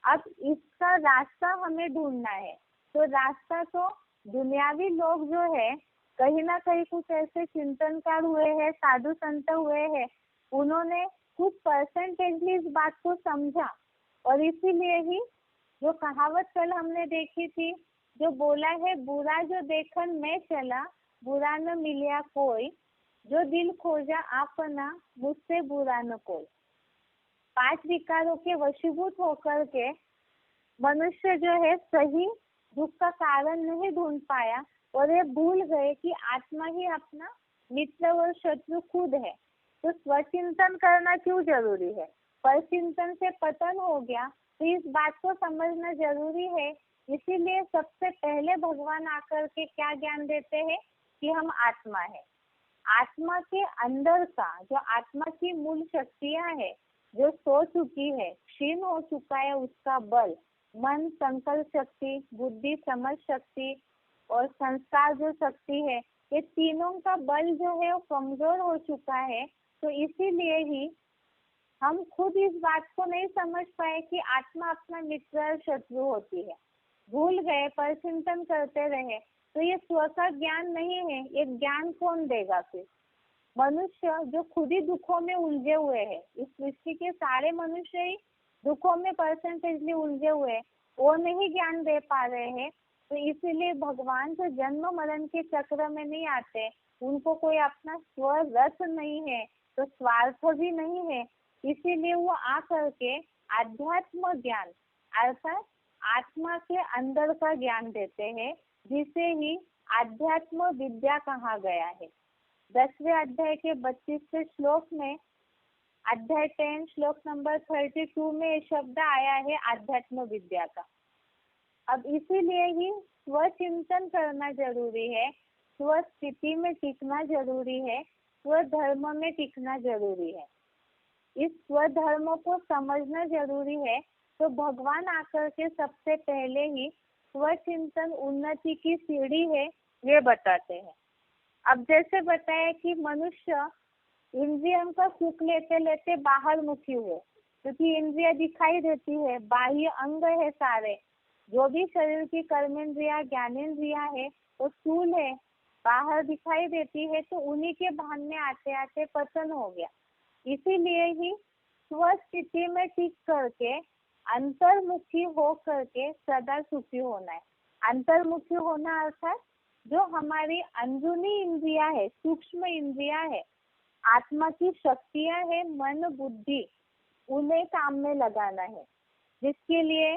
अब इसका रास्ता हमें ढूंढना है। तो रास्ता तो दुनियावी लोग जो है, कहीं ना कहीं कुछ ऐसे चिंतनकार हुए हैं, साधु संत हुए हैं, उन्होंने कुछ परसेंटेजली इस बात को समझा। और इसीलिए ही जो कहावत कल हमने देखी थी, जो बोला है, बुरा जो देखन मैं चला, बुरा न मिलिया कोई, जो दिल खोजा अपना, मुझसे बुरा न कोई। 5 विकारों के वशीभूत होकर के मनुष्य जो है सही दुख का कारण नहीं ढूंढ पाया, और ये भूल गए कि आत्मा ही अपना मित्र और शत्रु खुद है। तो स्वचिंतन करना क्यों जरूरी है? परचिंतन से पतन हो गया, तो इस बात को समझना जरूरी है। इसीलिए सबसे पहले भगवान आकर के क्या ज्ञान देते हैं कि हम आत्मा है। आत्मा के अंदर का जो आत्मा की मूल शक्तियां है, जो सो चुकी है, क्षीण हो चुका है उसका बल, मन, संकल्प शक्ति, बुद्धि, समझ शक्ति और संस्कार जो शक्ति है, ये तीनों का बल जो है वो कमजोर हो चुका है। तो इसीलिए ही हम खुद इस बात को नहीं समझ पाए कि आत्मा अपना मित्र और शत्रु होती है। भूल गए, पर चिंतन करते रहे, तो ये स्व का ज्ञान नहीं है। ये ज्ञान कौन देगा फिर? मनुष्य जो खुद ही दुखों में उलझे हुए हैं, इस सृष्टि के सारे मनुष्य ही दुखों में परसेंटेजली उलझे हुए, वो नहीं ज्ञान दे पा रहे हैं। तो इसीलिए भगवान जो जन्म मरण के चक्र में नहीं आते, उनको कोई अपना स्वरथ नहीं है, तो स्वार्थ भी नहीं है। इसीलिए वो आ करके आध्यात्म ज्ञान अर्थात आत्मा के अंदर का ज्ञान देते हैं, जिसे ही आध्यात्म विद्या कहा गया है। 10वें अध्याय के 32वें श्लोक में, अध्याय 10 श्लोक नंबर 32 में ये शब्द आया है आध्यात्म विद्या का। अब इसीलिए ही स्वचिंतन करना जरूरी है, स्वस्थिति में टिकना जरूरी है, स्वधर्म में टिकना जरूरी है। इस स्वधर्म को समझना जरूरी है। तो भगवान आकर के सबसे पहले ही स्वचिंतन उन्नति की सीढ़ी है ये बताते हैं। अब जैसे बताया कि मनुष्य इंद्रियों का सुख लेते लेते बाहर मुखी हुए, क्योंकि इंद्रिया दिखाई देती है, बाह्य अंग है सारे, जो भी शरीर की कर्मेंद्रिया, ज्ञानेंद्रिया है वो स्थूल है, बाहर दिखाई देती है। तो उन्हीं के भान में आते आते पतन हो गया। इसीलिए ही स्वस्थिति में टिक करके अंतर्मुखी हो करके सदा सुखी होना है। अंतर्मुखी होना अर्थात जो हमारी अंदरूनी इंद्रिया है, सूक्ष्म इंद्रिया है, आत्मा की शक्तियां है, मन बुद्धि, उन्हें काम में लगाना है। जिसके लिए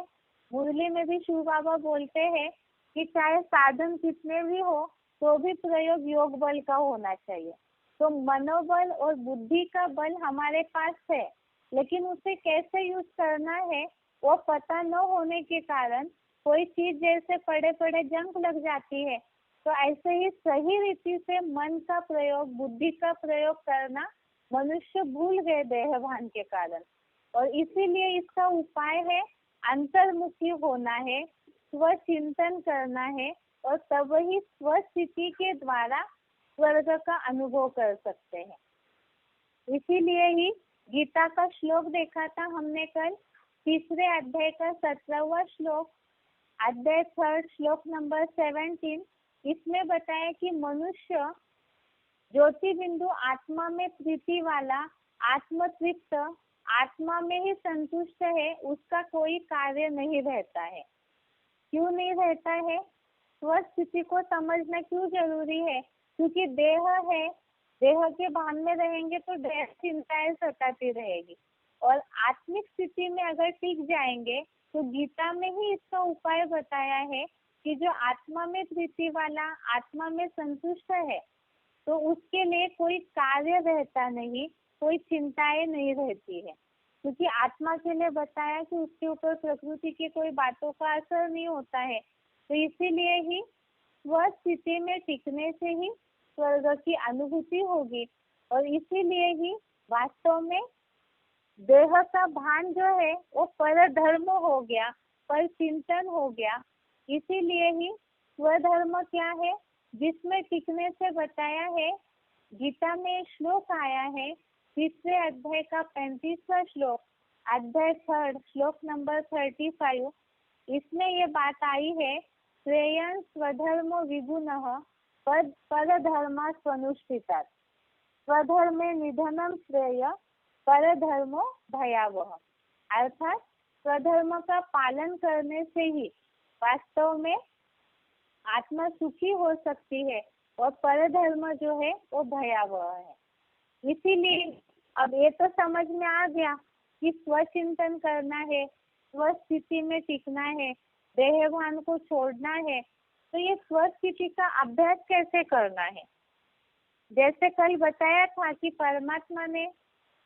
मुरली में भी शिव बाबा बोलते हैं कि चाहे साधन कितने भी हो तो भी प्रयोग योग बल का होना चाहिए। तो मनोबल और बुद्धि का बल हमारे पास है, लेकिन उसे कैसे यूज करना है वो पता न होने के कारण कोई चीज जैसे पड़े पड़े जंग लग जाती है। तो ऐसे ही सही रीति से मन का प्रयोग, बुद्धि का प्रयोग करना मनुष्य भूल गए देहभान के कारण। और इसीलिए इसका उपाय है अंतर्मुखी होना है, स्वचिंतन करना है, और तब ही स्वस्थिति के द्वारा स्वर्ग का अनुभव कर सकते हैं। इसीलिए ही गीता का श्लोक देखा था हमने कल, तीसरे अध्याय का 17वां श्लोक, अध्याय 3 श्लोक नंबर 17। इसमें बताया कि मनुष्य ज्योति बिंदु आत्मा में प्रीति वाला, आत्मतृप्त, आत्मा में ही संतुष्ट है, उसका कोई कार्य नहीं रहता है। क्यों नहीं रहता है? स्वस्थिति को समझना क्यों जरूरी है? क्योंकि देह है, देह के भान में रहेंगे तो देह चिंताएं सताती रहेगी। और आत्मिक स्थिति में अगर टिक जाएंगे तो गीता में ही इसका उपाय बताया है कि जो आत्मा में प्रीति वाला, आत्मा में संतुष्ट है, तो उसके लिए कोई कार्य रहता नहीं, कोई चिंताएं नहीं रहती है। क्योंकि आत्मा के लिए बताया कि उसके ऊपर प्रकृति की कोई बातों का असर नहीं होता है। तो इसीलिए ही स्वस्थिति में टिकने से ही स्वर्ग की अनुभूति होगी। और इसीलिए ही वास्तव में देह का भान जो है वो पर धर्म हो गया, पर चिंतन हो गया। इसीलिए ही स्वधर्म क्या है, जिसमें टिकने से बताया है। गीता में श्लोक आया है, तीसरे अध्याय का 35वां श्लोक, अध्याय 3 श्लोक नंबर 35। इसमें ये बात आई है, श्रेयं स्वधर्म विगुणः पर धर्म स्वनुष्ठितात्, स्वधर्मे निधनम श्रेय पर धर्मो भयावह। अर्थात स्वधर्म का पालन करने से ही वास्तव में आत्मा सुखी हो सकती है, और पर धर्म जो है वो भयावह है। इसीलिए अब ये तो समझ में आ गया कि स्वचिंतन करना है, स्वस्थिति में टिकना है, देहभान को छोड़ना है। तो ये स्वस्थिति का अभ्यास कैसे करना है? जैसे कल बताया था कि परमात्मा ने,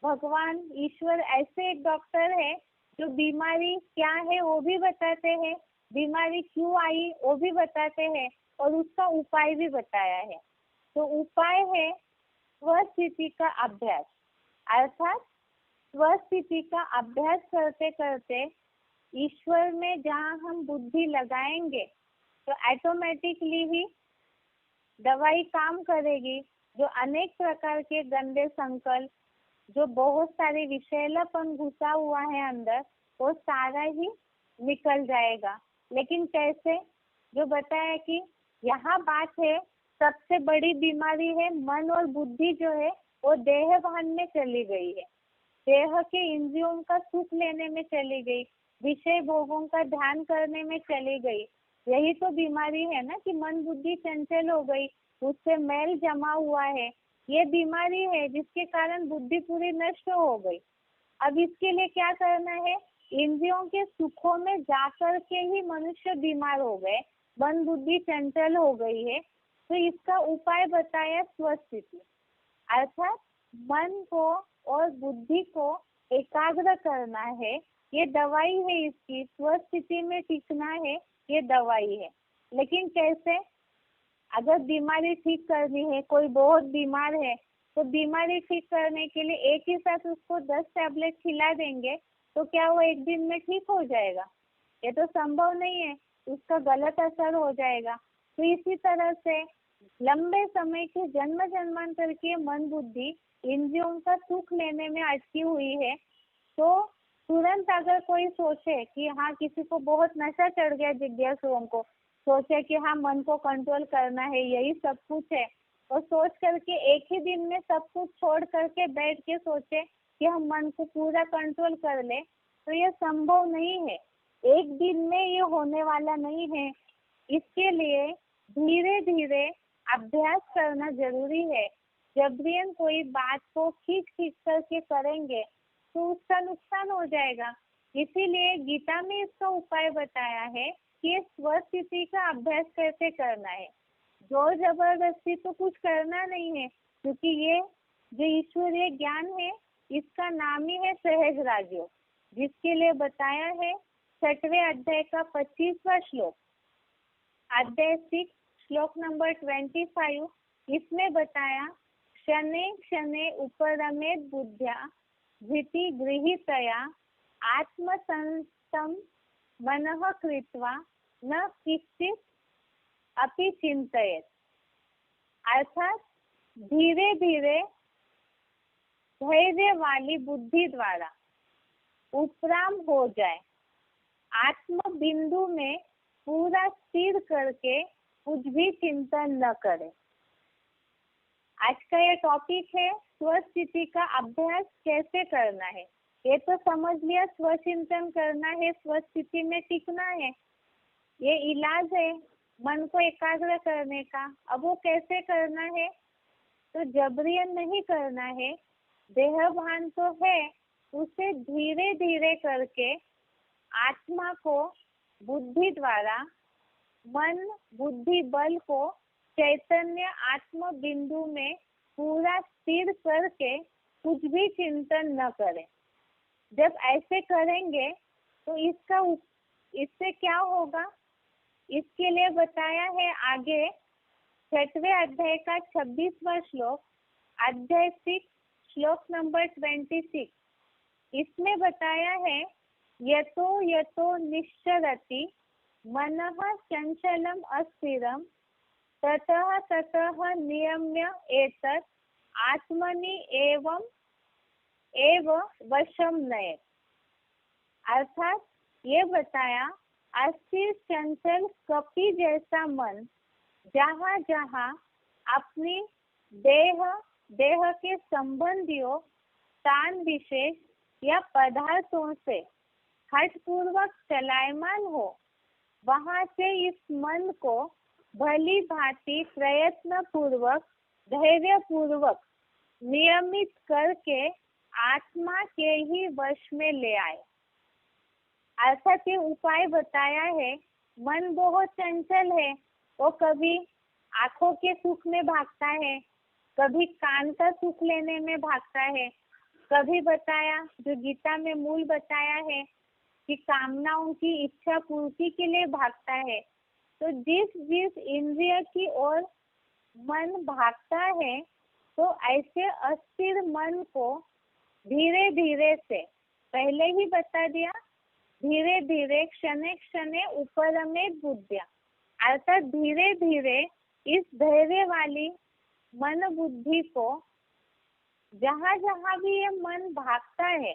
भगवान ईश्वर ऐसे एक डॉक्टर है जो बीमारी क्या है वो भी बताते हैं, बीमारी क्यों आई वो भी बताते हैं, और उसका उपाय भी बताया है। तो उपाय है स्वस्थिति का अभ्यास। अर्थात स्वस्थिति का अभ्यास करते करते ईश्वर में जहाँ हम बुद्धि लगाएंगे तो ऑटोमेटिकली ही दवाई काम करेगी। जो अनेक प्रकार के गंदे संकल्प, जो बहुत सारे विषैलापन घुसा हुआ है अंदर, वो सारा ही निकल जाएगा। लेकिन कैसे? जो बताया कि यहाँ बात है, सबसे बड़ी बीमारी है मन और बुद्धि जो है वो देह भान में चली गई है, देह के इंद्रियों का सुख लेने में चली गई, विषय भोगों का ध्यान करने में चली गई। यही तो बीमारी है ना, कि मन बुद्धि चंचल हो गई, उससे मैल जमा हुआ है। ये बीमारी है जिसके कारण बुद्धि पूरी नष्ट हो गई। अब इसके लिए क्या करना है? इंद्रियों के सुखों में जाकर के ही मनुष्य बीमार हो गए, मन बुद्धि चंचल हो गई है। तो इसका उपाय बताया स्वस्थिति। अर्थात मन को और बुद्धि को एकाग्र करना है, ये दवाई है इसकी। स्वस्थिति में टिकना है, ये दवाई है। लेकिन कैसे? अगर बीमारी ठीक करनी है, कोई बहुत बीमार है, तो बीमारी ठीक करने के लिए एक ही साथ उसको 10 टैबलेट खिला देंगे तो क्या वो एक दिन में ठीक हो जाएगा? ये तो संभव नहीं है, उसका गलत असर हो जाएगा। तो इसी तरह से लंबे समय के जन्म जन्मांतर की मन बुद्धि इंद्रियों का सुख लेने में अटकी हुई है। तो तुरंत अगर कोई सोचे कि हाँ, किसी को बहुत नशा चढ़ गया, जिज्ञासुओं को सोचे कि हाँ मन को कंट्रोल करना है, यही सब कुछ है, और सोच करके एक ही दिन में सब कुछ छोड़ करके बैठ के सोचे कि हम मन को पूरा कंट्रोल कर ले, तो ये संभव नहीं है। एक दिन में ये होने वाला नहीं है। इसके लिए धीरे धीरे अभ्यास करना जरूरी है। जबरियन कोई बात को खींच खींच करके करेंगे तो उसका नुकसान हो जाएगा। इसीलिए गीता में इसका उपाय बताया है कि स्वस्थिति का अभ्यास कैसे करना है। जोर जबरदस्ती तो कुछ करना नहीं है, क्योंकि ये जो ईश्वरीय ज्ञान है इसका नाम ही है सहज राजयोग, जिसके लिए बताया है 6वें अध्याय का 25वां श्लोक, अध्याय 6 श्लोक नंबर 25। इसमें बताया शने शने उपरमेत बुद्ध्या धृति गृहीतया आत्मसंस्थम मनः कृत्वा न किंचित अपि चिंतयेत। अर्थात धीरे धीरे धैर्य वाली बुद्धि द्वारा उपराम हो जाए, आत्म बिंदु में पूरा स्थिर करके कुछ भी चिंतन न करे। आज का ये टॉपिक है स्वस्थिति का अभ्यास कैसे करना है। ये तो समझ लिया, स्वचिंतन करना है, स्वस्थिति में टिकना है, ये इलाज है मन को एकाग्र करने का। अब वो कैसे करना है, तो जबरियन नहीं करना है, देह भान तो है, उसे धीरे धीरे करके आत्मा को बुद्धि द्वारा, मन बुद्धि बल को चैतन्य आत्म बिंदु में पूरा स्थिर करके कुछ भी चिंतन न करें। जब ऐसे करेंगे तो इससे क्या होगा, इसके लिए बताया है आगे 6वें अध्याय का 26वां श्लोक, अध्याय 6 श्लोक नंबर 26। इसमें बताया है यतो यतो निश्चरति मनः चंचलम अस्थिरम ततः ततः नियम्य एतत् आत्मनि एव वशम नयेत्। अर्थात ये बताया अस्थिर चंचल कपि जैसा मन जहाँ जहाँ अपनी देह के संबंधियों स्थान विशेष या पदार्थों से हठपूर्वक चलायमान हो, वहां से इस मन को भली भांति प्रयत्न पूर्वक धैर्य पूर्वक नियमित करके आत्मा के ही वश में ले आए। अर्थात ये उपाय बताया है। मन बहुत चंचल है, वो कभी आंखों के सुख में भागता है, कभी कान का सुख लेने में भागता है, कभी बताया जो गीता में मूल बताया है कि कामनाओं की इच्छा पूर्ति के लिए भागता है। तो जिस जिस इंद्रिय की ओर मन भागता है, तो ऐसे अस्थिर मन को धीरे धीरे से, पहले ही बता दिया, धीरे धीरे क्षणे क्षणे उपरमेत बुद्धिया, अर्थात धीरे धीरे इस धैर्य वाली मन बुद्धि को जहाँ जहाँ भी ये मन भागता है,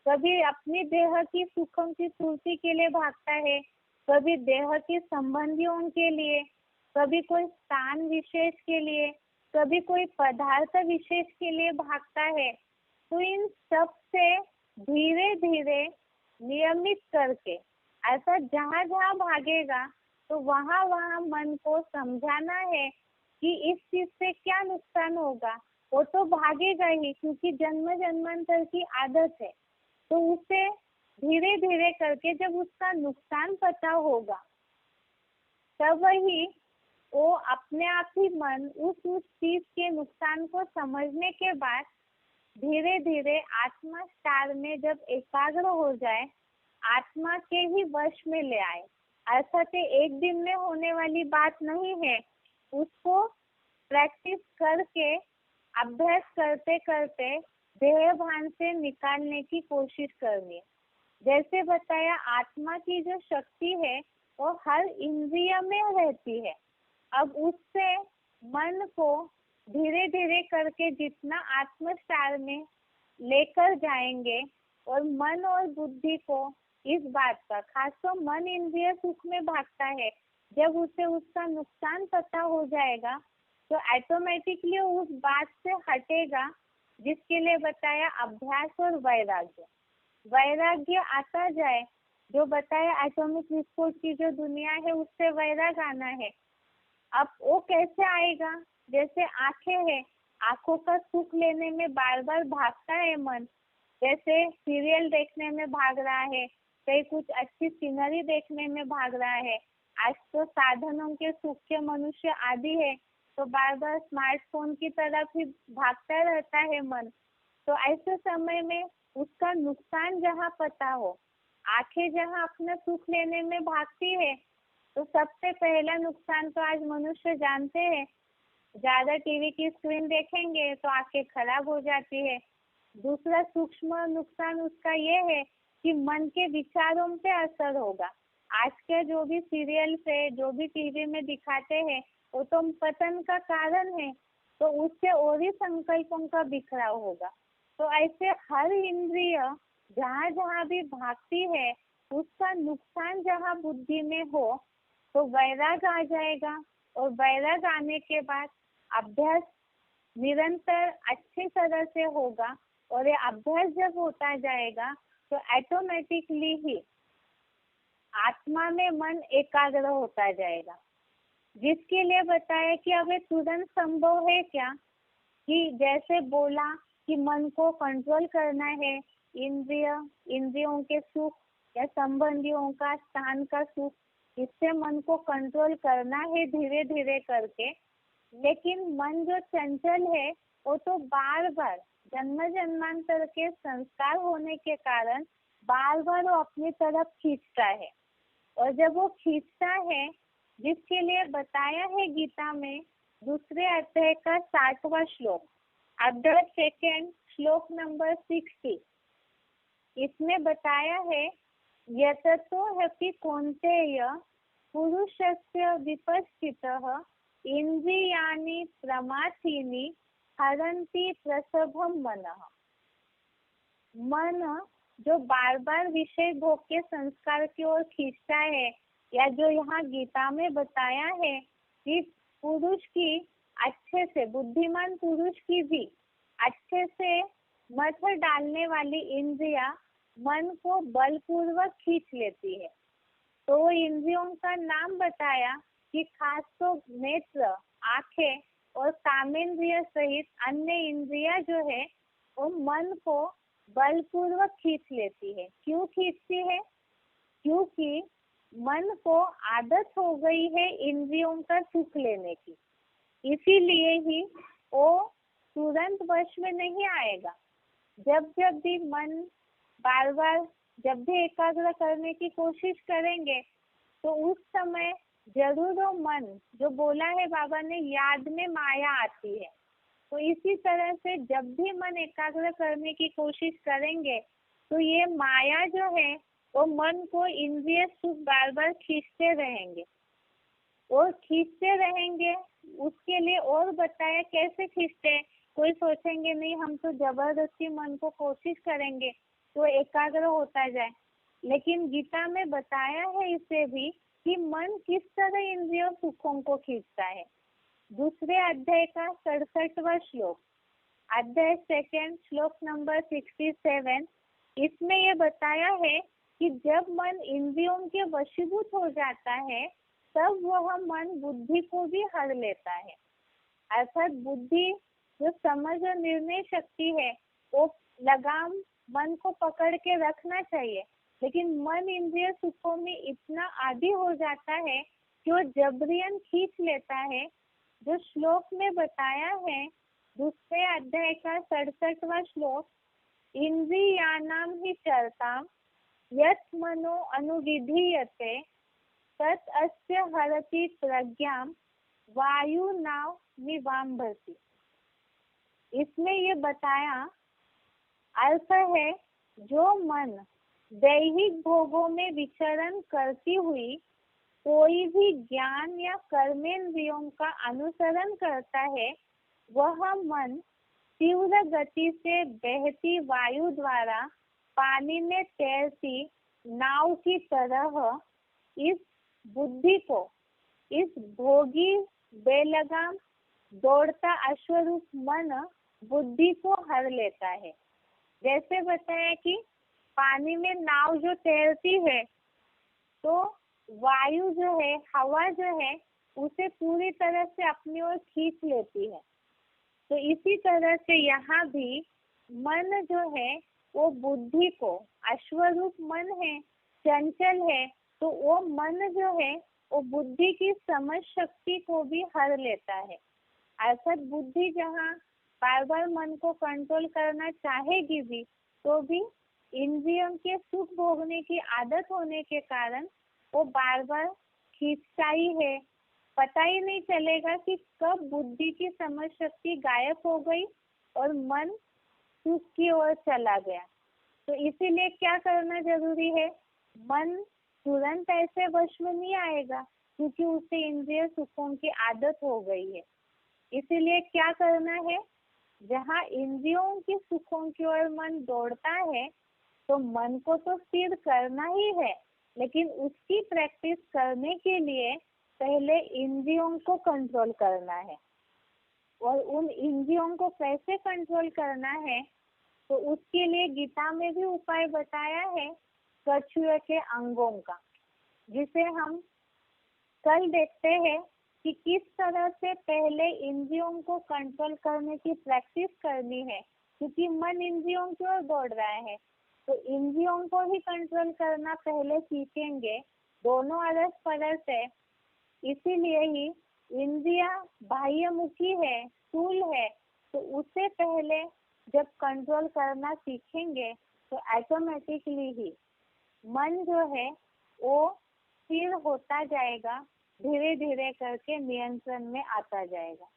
कभी अपनी देह की सुखों की पूर्ति के लिए भागता है, कभी देह के संबंधियों के लिए, कभी कोई स्थान विशेष के लिए, कभी कोई पदार्थ विशेष के लिए भागता है, तो इन सब से धीरे धीरे नियमित करके, ऐसा जहाँ जहाँ भागेगा तो वहाँ वहाँ मन को समझाना है कि इस चीज से क्या नुकसान होगा। वो तो भागेगा ही, क्योंकि जन्म जन्मांतर की आदत है। तो उसे धीरे धीरे करके जब उसका नुकसान पता होगा, तब ही वो अपने आप ही मन उस चीज के नुकसान को समझने के बाद धीरे धीरे आत्मा स्टार में जब एकाग्र हो जाए, आत्मा के ही वश में ले आए। अर्थात एक दिन में होने वाली बात नहीं है, उसको प्रैक्टिस करके अभ्यास करते करते देह भान से निकालने की कोशिश करनी है। जैसे बताया, आत्मा की जो शक्ति है वो हर इंद्रिय में रहती है। अब उससे मन को धीरे धीरे करके जितना आत्म स्टार में लेकर जाएंगे, और मन और बुद्धि को इस बात का, खास तो मन इंद्रिय सुख में भागता है, जब उसे उसका नुकसान पता हो जाएगा तो ऑटोमेटिकली उस बात से हटेगा जिसके लिए बताया अभ्यास और वैराग्य। वैराग्य आता जाए, जो बताया एटॉमिक विस्फोट की जो दुनिया है उससे वैराग आना है। अब वो कैसे आएगा? जैसे आंखें है, आंखों का सुख लेने में बार बार भागता है मन, जैसे सीरियल देखने में भाग रहा है, कहीं कुछ अच्छी सीनरी देखने में भाग रहा है। आज तो साधनों के सुख के मनुष्य आदि है, तो बार बार स्मार्टफोन की तरफ ही भागता रहता है मन। तो ऐसे समय में उसका नुकसान जहाँ पता हो, आंखें जहाँ अपना सुख लेने में भागती है, तो सबसे पहला नुकसान तो आज मनुष्य जानते हैं, ज्यादा टीवी की स्क्रीन देखेंगे तो आंखें खराब हो जाती है। दूसरा सूक्ष्म नुकसान उसका ये है कि मन के विचारों पे असर होगा। आज के जो भी सीरियल है, जो भी टीवी में दिखाते हैं, वो तो पतन का कारण है, तो उससे और ही संकल्पों का बिखराव होगा। तो ऐसे हर इंद्रिय जहाँ जहाँ भी भागती है, उसका नुकसान जहाँ बुद्धि में हो, तो वैराग आ जाएगा। और वैराग आने के बाद अभ्यास निरंतर अच्छी तरह से होगा, और ये अभ्यास जब होता जाएगा तो ऑटोमेटिकली ही आत्मा में मन एकाग्र होता जाएगा। जिसके लिए बताया कि अब ये तुरंत संभव है क्या, कि जैसे बोला कि मन को कंट्रोल करना है, इंद्रियों के सुख या संबंधियों का स्थान का सुख, इससे मन को कंट्रोल करना है धीरे धीरे करके। लेकिन मन जो चंचल है, वो तो बार बार जन्म जन्मांतर के संस्कार होने के कारण बार बार वो अपनी तरफ खींचता है। और जब वो खींचता है, जिसके लिए बताया है गीता में दूसरे अध्याय का 60वां श्लोक, अध्याय सेकेंड श्लोक नंबर 60, इसमें बताया है यततो ह्यपि कौन्तेय पुरुषस्य विपश्चितः इंद्रियाणि प्रमाथीनि हरन्ति प्रसभम मनः। मन जो बार बार विषय भोग के संस्कार की ओर खींचता है, या जो यहाँ गीता में बताया है कि पुरुष की अच्छे से, बुद्धिमान पुरुष की भी अच्छे से मत डालने वाली इंद्रिया मन को बलपूर्वक खींच लेती है। तो वो इंद्रियों का नाम बताया कि खास तो नेत्र, आंखें और कामेंद्रिय सहित अन्य इंद्रिया जो है वो मन को बलपूर्वक खींच लेती है। क्यों खींचती है? क्योंकि मन को आदत हो गई है इंद्रियों का सुख लेने की, इसीलिए ही वो तुरंत वश में नहीं आएगा। जब जब भी मन बार बार जब भी एकाग्र करने की कोशिश करेंगे, तो उस समय जरूर वो मन जो बोला है बाबा ने, याद में माया आती है। तो इसी तरह से जब भी मन एकाग्र करने की कोशिश करेंगे, तो ये माया जो है वो मन को इंद्रिय सुख बार बार खींचते रहेंगे और खींचते रहेंगे। उसके लिए और बताया कैसे खींचते हैं। कोई सोचेंगे नहीं हम तो जबरदस्ती मन को कोशिश करेंगे तो एकाग्र होता जाए, लेकिन गीता में बताया है इसे भी कि मन किस तरह इंद्रियों सुखों को खींचता है। दूसरे अध्याय का 67वां श्लोक, अध्याय सेकेंड श्लोक नंबर 67, इसमें ये बताया है कि जब मन इंद्रियों के वशीभूत हो जाता है, तब वह मन बुद्धि को भी हर लेता है। अर्थात बुद्धि जो समझ और निर्णय शक्ति है, वो लगाम मन को पकड़ के रखना चाहिए, लेकिन मन इंद्रिय सुखों में इतना आदी हो जाता है कि वो जबरियन खींच लेता है। जो श्लोक में बताया है दूसरे अध्याय का 67वां श्लोक, इंद्रियाणाम ही चरताम यत् मनो अनुविधीयते तत् अस्य हरति प्रज्ञाम वायु नाव निवाम्भति। इसमें ये बताया अर्थ है, जो मन दैहिक भोगों में विचरण करती हुई कोई भी ज्ञान या कर्मेंद्रियों का अनुसरण करता है, वह मन तीव्र गति से बहती वायु द्वारा पानी में तैरती नाव की तरह इस बुद्धि को, इस भोगी बेलगाम दौड़ता अश्वरूप मन बुद्धि को हर लेता है। जैसे बताया कि पानी में नाव जो तैरती है तो वायु जो है, हवा जो है, उसे पूरी तरह से अपनी ओर खींच लेती है। तो इसी तरह से यहाँ भी मन जो है वो बुद्धि को, अश्वरूप मन है, चंचल है, तो वो मन जो है वो बुद्धि की समझ शक्ति को भी हर लेता है। अर्थात बुद्धि जहाँ बार बार मन को कंट्रोल करना चाहेगी भी, तो भी इंद्रियों के सुख भोगने की आदत होने के कारण वो बार बार खींचता ही है। पता ही नहीं चलेगा कि कब बुद्धि की समझ शक्ति गायब हो गई और मन सुख की ओर चला गया। तो इसीलिए क्या करना जरूरी है, मन तुरंत ऐसे वश में नहीं आएगा क्योंकि उसे इंद्रिय सुखों की आदत हो गई है। इसीलिए क्या करना है, जहाँ इंद्रियों के सुखों की ओर मन दौड़ता है तो मन को तो स्थिर करना ही है, लेकिन उसकी प्रैक्टिस करने के लिए पहले इंद्रियों को कंट्रोल करना है। और उन इंद्रियों को कैसे कंट्रोल करना है, तो उसके लिए गीता में भी उपाय बताया है कछुए के अंगों का, जिसे हम कल देखते हैं कि किस तरह से पहले इंद्रियों को कंट्रोल करने की प्रैक्टिस करनी है, क्योंकि मन इंद्रियों की ओर दौड़ रहा है। तो इंद्रियों को ही कंट्रोल करना पहले सीखेंगे, दोनों अलग परस है। इसीलिए ही इंद्रिया बाह्यमुखी है, स्थूल है, तो उसे पहले जब कंट्रोल करना सीखेंगे तो ऑटोमेटिकली ही मन जो है वो स्थिर होता जाएगा, धीरे धीरे करके नियंत्रण में आता जाएगा।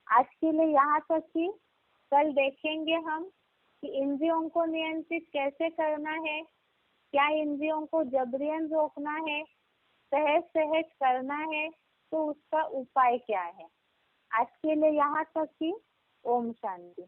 आज के लिए यहाँ तक ही। कल देखेंगे हम कि इंद्रियों को नियंत्रित कैसे करना है, क्या इंद्रियों को जबरियन रोकना है, सहज सहज करना है, तो उसका उपाय क्या है। आज के लिए यहाँ तक ही। ओम शांति।